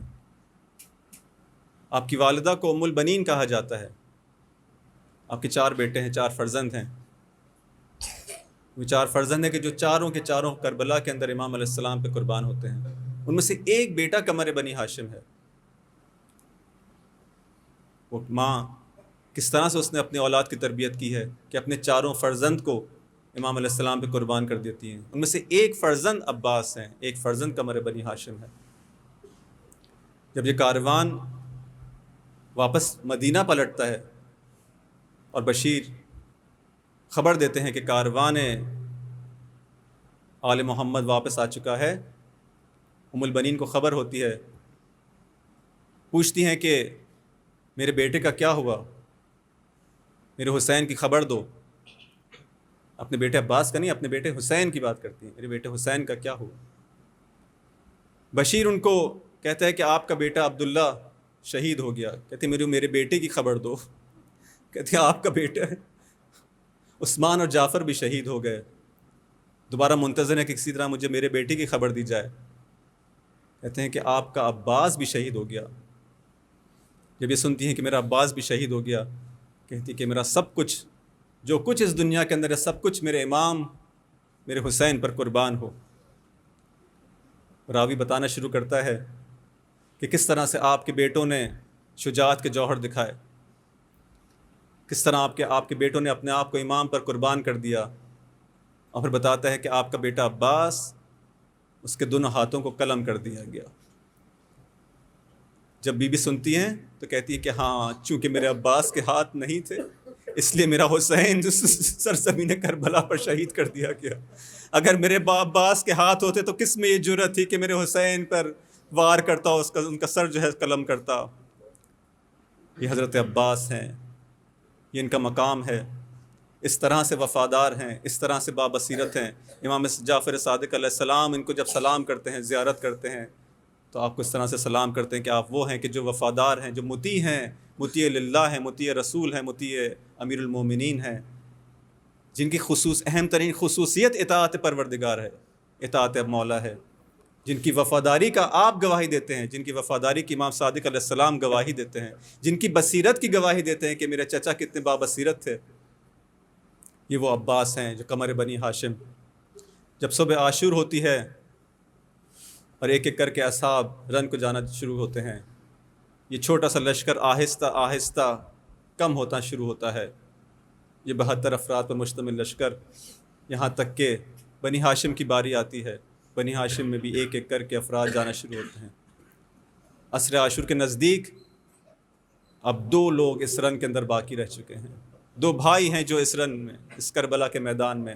آپ کی والدہ کو ام البنین کہا جاتا ہے، آپ کے 4 بیٹے ہیں، 4 فرزند ہیں۔ وہ 4 فرزند ہیں کہ جو چاروں کے چاروں کربلا کے اندر امام علیہ السلام پہ قربان ہوتے ہیں۔ ان میں سے ایک بیٹا قمر بنی ہاشم ہے۔ وہ ماں کس طرح سے اس نے اپنی اولاد کی تربیت کی ہے کہ اپنے 4 فرزند کو امام علیہ السلام پہ قربان کر دیتی ہیں۔ ان میں سے ایک فرزند عباس ہیں، ایک فرزند قمر بنی ہاشم ہے۔ جب یہ کاروان واپس مدینہ پلٹتا ہے اور بشیر خبر دیتے ہیں کہ کاروان آل محمد واپس آ چکا ہے، ام البنین کو خبر ہوتی ہے، پوچھتی ہیں کہ میرے بیٹے کا کیا ہوا، میرے حسین کی خبر دو۔ اپنے بیٹے عباس کا نہیں، اپنے بیٹے حسین کی بات کرتی ہیں، میرے بیٹے حسین کا کیا ہوا۔ بشیر ان کو کہتا ہے کہ آپ کا بیٹا عبداللہ شہید ہو گیا۔ کہتے ہیں میرے بیٹے کی خبر دو۔ کہتے ہیں آپ کا بیٹا ہے، عثمان اور جعفر بھی شہید ہو گئے، دوبارہ منتظر ہے کہ کسی طرح مجھے میرے بیٹے کی خبر دی جائے۔ کہتے ہیں کہ آپ کا عباس بھی شہید ہو گیا۔ جب یہ سنتی ہیں کہ میرا عباس بھی شہید ہو گیا، کہتی کہ میرا سب کچھ، جو کچھ اس دنیا کے اندر ہے، سب کچھ میرے امام، میرے حسین پر قربان ہو۔ راوی بتانا شروع کرتا ہے کہ کس طرح سے آپ کے بیٹوں نے شجاعت کے جوہر دکھائے، کس طرح آپ کے بیٹوں نے اپنے آپ کو امام پر قربان کر دیا، اور پھر بتاتا ہے کہ آپ کا بیٹا عباس، اس کے دونوں ہاتھوں کو قلم کر دیا گیا۔ جب بی بی سنتی ہیں تو کہتی ہے کہ ہاں، چونکہ میرے عباس کے ہاتھ نہیں تھے اس لیے میرا حسین جو سرزمین کربلا پر شہید کر دیا گیا۔ اگر میرے عباس کے ہاتھ ہوتے تو کس میں یہ جرأت تھی کہ میرے حسین پر وار کرتا، ان کا سر جو ہے قلم کرتا۔ یہ حضرت عباس ہیں، یہ ان کا مقام ہے، اس طرح سے وفادار ہیں، اس طرح سے بابصیرت ہیں۔ امام جعفر صادق علیہ السلام ان کو جب سلام کرتے ہیں، زیارت کرتے ہیں، تو آپ کو اس طرح سے سلام کرتے ہیں کہ آپ وہ ہیں کہ جو وفادار ہیں، جو مطیع ہیں، مطیع للہ ہیں، مطیع رسول ہیں، مطیع امیر المومنین ہیں، جن کی اہم ترین خصوصیت اطاعت پروردگار ہے، اطاعت مولا ہے، جن کی وفاداری کا آپ گواہی دیتے ہیں، جن کی وفاداری کی امام صادق علیہ السلام گواہی دیتے ہیں، جن کی بصیرت کی گواہی دیتے ہیں کہ میرے چچا کتنے بابصیرت تھے، یہ وہ عباس ہیں جو قمر بنی ہاشم۔ جب صبح عاشور ہوتی ہے اور ایک ایک کر کے اصحاب رن کو جانا شروع ہوتے ہیں، یہ چھوٹا سا لشکر آہستہ آہستہ کم ہوتا شروع ہوتا ہے۔ یہ 72 افراد پر مشتمل لشکر، یہاں تک کہ بنی ہاشم کی باری آتی ہے، بنی ہاشم میں بھی ایک ایک کر کے افراد جانا شروع ہوتے ہیں۔ عصر عاشور کے نزدیک اب 2 لوگ اس رن کے اندر باقی رہ چکے ہیں، 2 بھائی ہیں جو اس رن میں، اس کربلا کے میدان میں،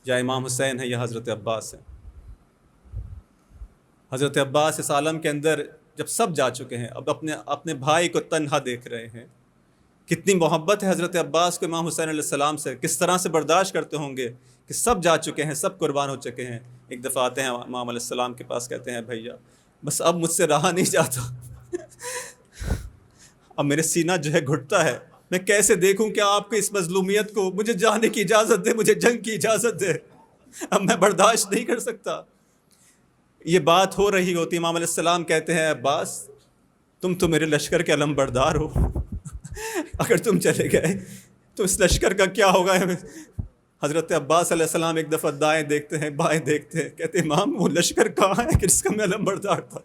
یا امام حسین ہے یا حضرت عباس ہے۔ حضرت عباس اس عالم کے اندر جب سب جا چکے ہیں، اب اپنے بھائی کو تنہا دیکھ رہے ہیں، کتنی محبت ہے حضرت عباس کو امام حسین علیہ السلام سے، کس طرح سے برداشت کرتے ہوں گے کہ سب جا چکے ہیں، سب قربان ہو چکے ہیں۔ ایک دفعہ آتے ہیں امام علیہ السلام کے پاس، کہتے ہیں بھیا بس اب مجھ سے رہا نہیں جاتا، اب میرے سینہ جو ہے گھٹتا ہے، میں کیسے دیکھوں کہ آپ کی اس مظلومیت کو، مجھے جانے کی اجازت دے، مجھے جنگ کی اجازت دے، اب میں برداشت نہیں کر سکتا۔ یہ بات ہو رہی ہوتی، امام علیہ السلام کہتے ہیں عباس تم تو میرے لشکر کے علم بردار ہو، اگر تم چلے گئے تو اس لشکر کا کیا ہوگا؟ حضرت عباس علیہ السلام ایک دفعہ دائیں دیکھتے ہیں، بائیں دیکھتے ہیں، کہتے ہیں امام وہ لشکر کہاں ہے کہ جس کا میں علم بردار تھا،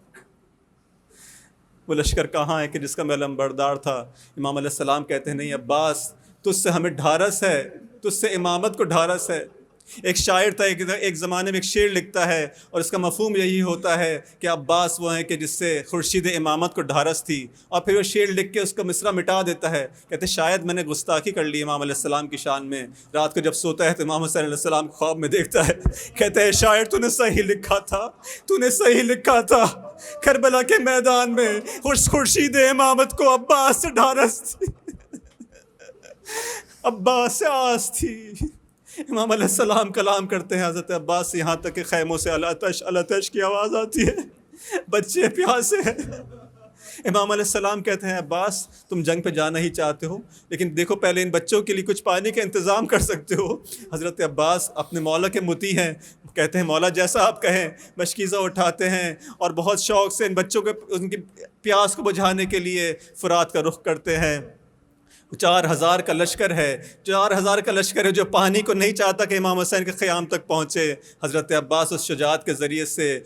وہ لشکر کہاں ہے کہ جس کا میں علم بردار تھا؟ امام علیہ السلام کہتے ہیں نہیں عباس، تجھ سے ہمیں ڈھارس ہے، تجھ سے امامت کو ڈھارس ہے۔ ایک شاعر تھا، ایک زمانے میں ایک شعر لکھتا ہے اور اس کا مفہوم یہی ہوتا ہے کہ عباس وہ ہیں کہ جس سے خورشید امامت کو ڈھارس تھی، اور پھر وہ شعر لکھ کے اس کا مصرع مٹا دیتا ہے، کہتے شاید میں نے گستاخی کر لی امام علیہ السلام کی شان میں۔ رات کو جب سوتا ہے تو امام حسین علیہ السلام خواب میں دیکھتا ہے، کہتا ہے شاعر تو نے صحیح لکھا تھا، تو نے صحیح لکھا تھا، کربلا کے میدان میں خورشید امامت کو عباس سے ڈھارس تھی، عباس سے آس تھی۔ امام علیہ السلام کلام کرتے ہیں حضرت عباس سے، یہاں تک کہ خیموں سے الاتش الاتش کی آواز آتی ہے، بچے پیاسے ہیں۔ امام علیہ السلام کہتے ہیں عباس تم جنگ پہ جانا ہی چاہتے ہو، لیکن دیکھو پہلے ان بچوں کے لیے کچھ پانی کا انتظام کر سکتے ہو۔ حضرت عباس اپنے مولا کے مطیع ہیں، کہتے ہیں مولا جیسا آپ کہیں۔ مشکیزہ اٹھاتے ہیں اور بہت شوق سے ان بچوں کے ان کی پیاس کو بجھانے کے لیے فرات کا رخ کرتے ہیں۔ 4000 کا لشکر ہے، 4000 کا لشکر ہے جو پانی کو نہیں چاہتا کہ امام حسین کے قیام تک پہنچے۔ حضرت عباس اس شجاعت کے ذریعے سے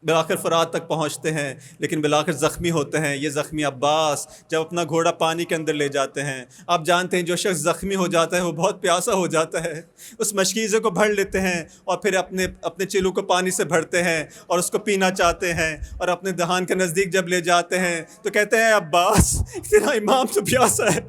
بالآخر فرات تک پہنچتے ہیں، لیکن بالآخر زخمی ہوتے ہیں۔ یہ زخمی عباس جب اپنا گھوڑا پانی کے اندر لے جاتے ہیں، آپ جانتے ہیں جو شخص زخمی ہو جاتا ہے وہ بہت پیاسا ہو جاتا ہے، اس مشکیزے کو بھر لیتے ہیں اور پھر اپنے چلو کو پانی سے بھرتے ہیں اور اس کو پینا چاہتے ہیں، اور اپنے دہان کے نزدیک جب لے جاتے ہیں تو کہتے ہیں عباس تیرا امام تو پیاسا ہے،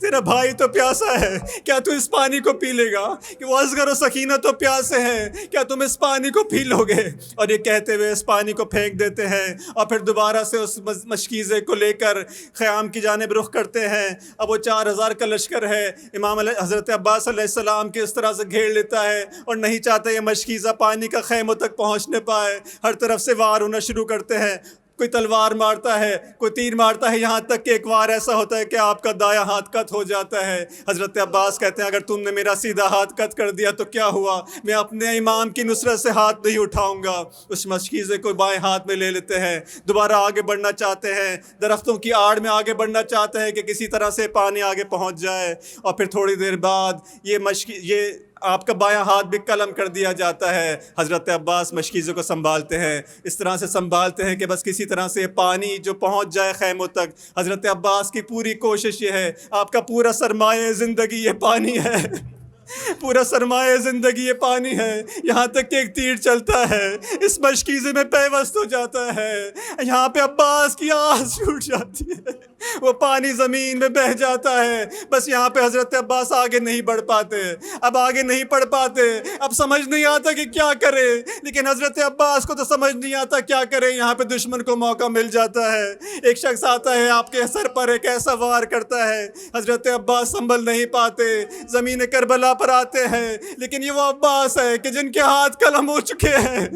تیرا بھائی تو پیاسا ہے، کیا تو اس پانی کو پی لے گا؟ کہ وہ اصغر و سکینہ تو پیاسے ہیں، کیا تم اس پانی کو پی لو گے؟ اور یہ کہتے ہوئے اس پانی کو پھینک دیتے ہیں اور پھر دوبارہ سے اس مشکیزے کو لے کر خیام کی جانب رخ کرتے ہیں۔ اب وہ 4000 کا لشکر ہے، امام حضرت عباس علیہ السلام کی اس طرح سے گھیر لیتا ہے اور نہیں چاہتا یہ مشکیزہ پانی کا خیموں تک پہنچنے پائے۔ ہر طرف سے وار ہونا شروع کرتے ہیں، کوئی تلوار مارتا ہے، کوئی تیر مارتا ہے، یہاں تک کہ ایک وار ایسا ہوتا ہے کہ آپ کا دایاں ہاتھ قط ہو جاتا ہے۔ حضرت عباس کہتے ہیں اگر تم نے میرا سیدھا ہاتھ قط کر دیا تو کیا ہوا، میں اپنے امام کی نصرت سے ہاتھ نہیں اٹھاؤں گا۔ اس مشکیزے کو بائیں ہاتھ میں لے لیتے ہیں، دوبارہ آگے بڑھنا چاہتے ہیں، درختوں کی آڑ میں آگے بڑھنا چاہتے ہیں کہ کسی طرح سے پانی آگے پہنچ جائے، اور پھر تھوڑی دیر بعد یہ آپ کا بایاں ہاتھ بھی قلم کر دیا جاتا ہے۔ حضرت عباس مشکیزوں کو سنبھالتے ہیں، اس طرح سے سنبھالتے ہیں کہ بس کسی طرح سے پانی جو پہنچ جائے خیموں تک۔ حضرت عباس کی پوری کوشش یہ ہے، آپ کا پورا سرمایہ زندگی یہ پانی ہے، پورا سرمایہ زندگی یہ پانی ہے، یہاں تک کہ ایک تیر چلتا ہے اس مشکیزے میں پیوست ہو جاتا ہے، یہاں پہ عباس کی آس چھوٹ جاتی ہے، وہ پانی زمین میں بہہ جاتا ہے۔ بس یہاں پہ حضرت عباس آگے نہیں بڑھ پاتے، اب آگے نہیں پڑھ پاتے، اب سمجھ نہیں آتا کہ کیا کرے، لیکن حضرت عباس کو تو سمجھ نہیں آتا کیا کرے۔ یہاں پہ دشمن کو موقع مل جاتا ہے، ایک شخص آتا ہے آپ کے سر پر ایک ایسا وار کرتا ہے، حضرت عباس سنبھل نہیں پاتے، زمین کربلا پر آتے ہیں، لیکن یہ وہ عباس ہے کہ جن کے ہاتھ قلم ہو چکے ہیں،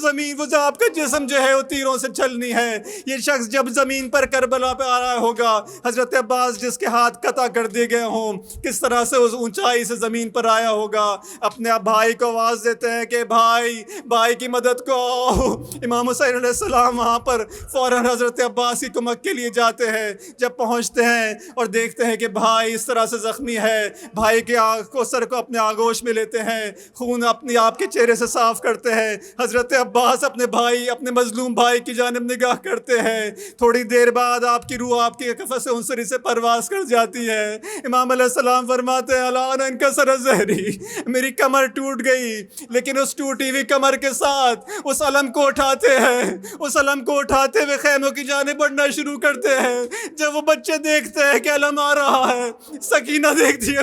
زمین وہ جو آپ کا جسم جو ہے وہ تیروں سے چھلنی ہے۔ یہ شخص جب زمین پر کربلا پہ آ رہا ہوگا، حضرت عباس جس کے ہاتھ قطع کر دیے گئے ہوں، کس طرح سے اس اونچائی سے زمین پر آیا ہوگا، اپنے بھائی کو آواز دیتے ہیں کہ بھائی کی مدد کو آؤ۔ امام حسین علیہ السلام وہاں پر فوراً حضرت عباس کی کمک کے لیے جاتے ہیں۔ جب پہنچتے ہیں اور دیکھتے ہیں کہ بھائی اس طرح سے زخمی ہے، بھائی کے سر کو اپنے آغوش میں لیتے ہیں، خون اپنے آپ کے چہرے سے صاف کرتے ہیں۔ حضرت عباس اپنے مظلوم بھائی کی جانب نگاہ کرتے ہیں۔ تھوڑی دیر بعد آپ کی روح آپ کے قفس عنصری سے پرواز کر جاتی ہے۔ امام علیہ السلام فرماتے ہیں الان انکسر ظہری، میری کمر ٹوٹ گئی، لیکن اس ٹوٹی ہوئی کمر کے ساتھ اس علم کو اٹھاتے ہیں، اس علم کو اٹھاتے ہوئے خیموں کی جانب بڑھنا شروع کرتے ہیں۔ جب وہ بچے دیکھتے ہیں کہ علم آ رہا ہے، سکینہ دیکھتی ہے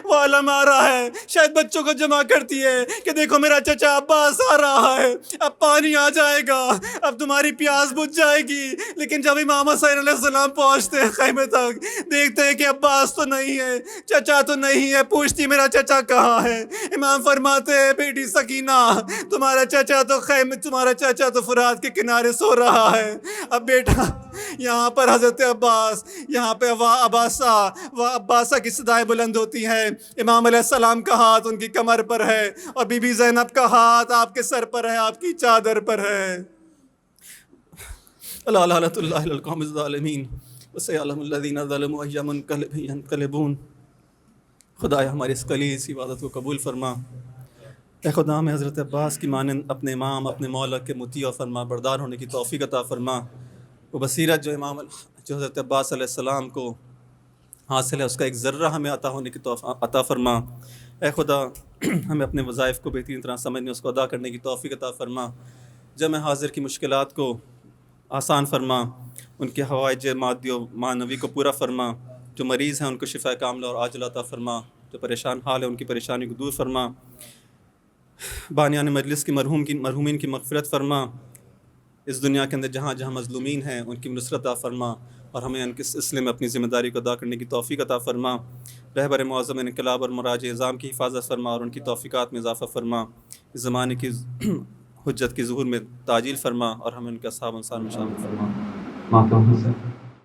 وہ عالم آ رہا ہے، شاید بچوں کو جمع کرتی ہے کہ دیکھو میرا چچا عباس آ رہا ہے، اب پانی آ جائے گا، اب تمہاری پیاس بجھ جائے گی۔ لیکن جب امام حسین علیہ السلام پہنچتے ہیں خیمے تک، دیکھتے ہیں کہ عباس تو نہیں ہے، چچا تو نہیں ہے، پوچھتی میرا چچا کہاں ہے؟ امام فرماتے ہیں بیٹی سکینہ، تمہارا چچا تو فرات کے کنارے سو رہا ہے۔ اب بیٹا یہاں پر حضرت عباس، یہاں پہ عباسہ کی صدائیں بلند ہوتی ہیں، امام علیہ السلام کا ہاتھ ان کی کمر پر ہے اور بی بی زینب کا ہاتھ آپ کے سر پر ہے، آپ کی چادر پر ہے۔ الا لعنۃ اللہ علی القوم الظالمین وسیعلم الذین ظلموا ای منقلب ینقلبون۔ خدایا ہماری اس خلیص عبادت کو قبول فرما۔ اے خدا ہمیں حضرت عباس کی مانند اپنے امام اپنے مولا کے مطیع و فرما بردار ہونے کی توفیق عطا فرما۔ وہ بصیرت جو حضرت عباس علیہ السلام کو حاصل ہے، اس کا ایک ذرہ ہمیں عطا ہونے کی عطا فرما۔ اے خدا ہمیں اپنے وظائف کو بہترین طرح سمجھنے، اس کو ادا کرنے کی توفیق عطا فرما۔ جمع حاضر کی مشکلات کو آسان فرما، ان کے حوائج مادی و معنوی کو پورا فرما۔ جو مریض ہیں ان کو شفا کاملہ اور عاجلہ عطا فرما، جو پریشان حال ہے ان کی پریشانی کو دور فرما۔ بانیان مجلس کی مرحومین کی مغفرت فرما۔ اس دنیا کے اندر جہاں جہاں مظلومین ہیں ان کی نصرت عطا فرما، اور ہمیں ان کے سلسلے میں اپنی ذمہ داری کو ادا کرنے کی توفیق عطا فرما۔ رہبر معظم انقلاب اور مراجع اعظام کی حفاظت فرما اور ان کی توفیقات میں اضافہ فرما۔ اس زمانے کی حجت کی ظہور میں تعجیل فرما اور ہمیں ان کے اصحاب انصار میں شامل فرما۔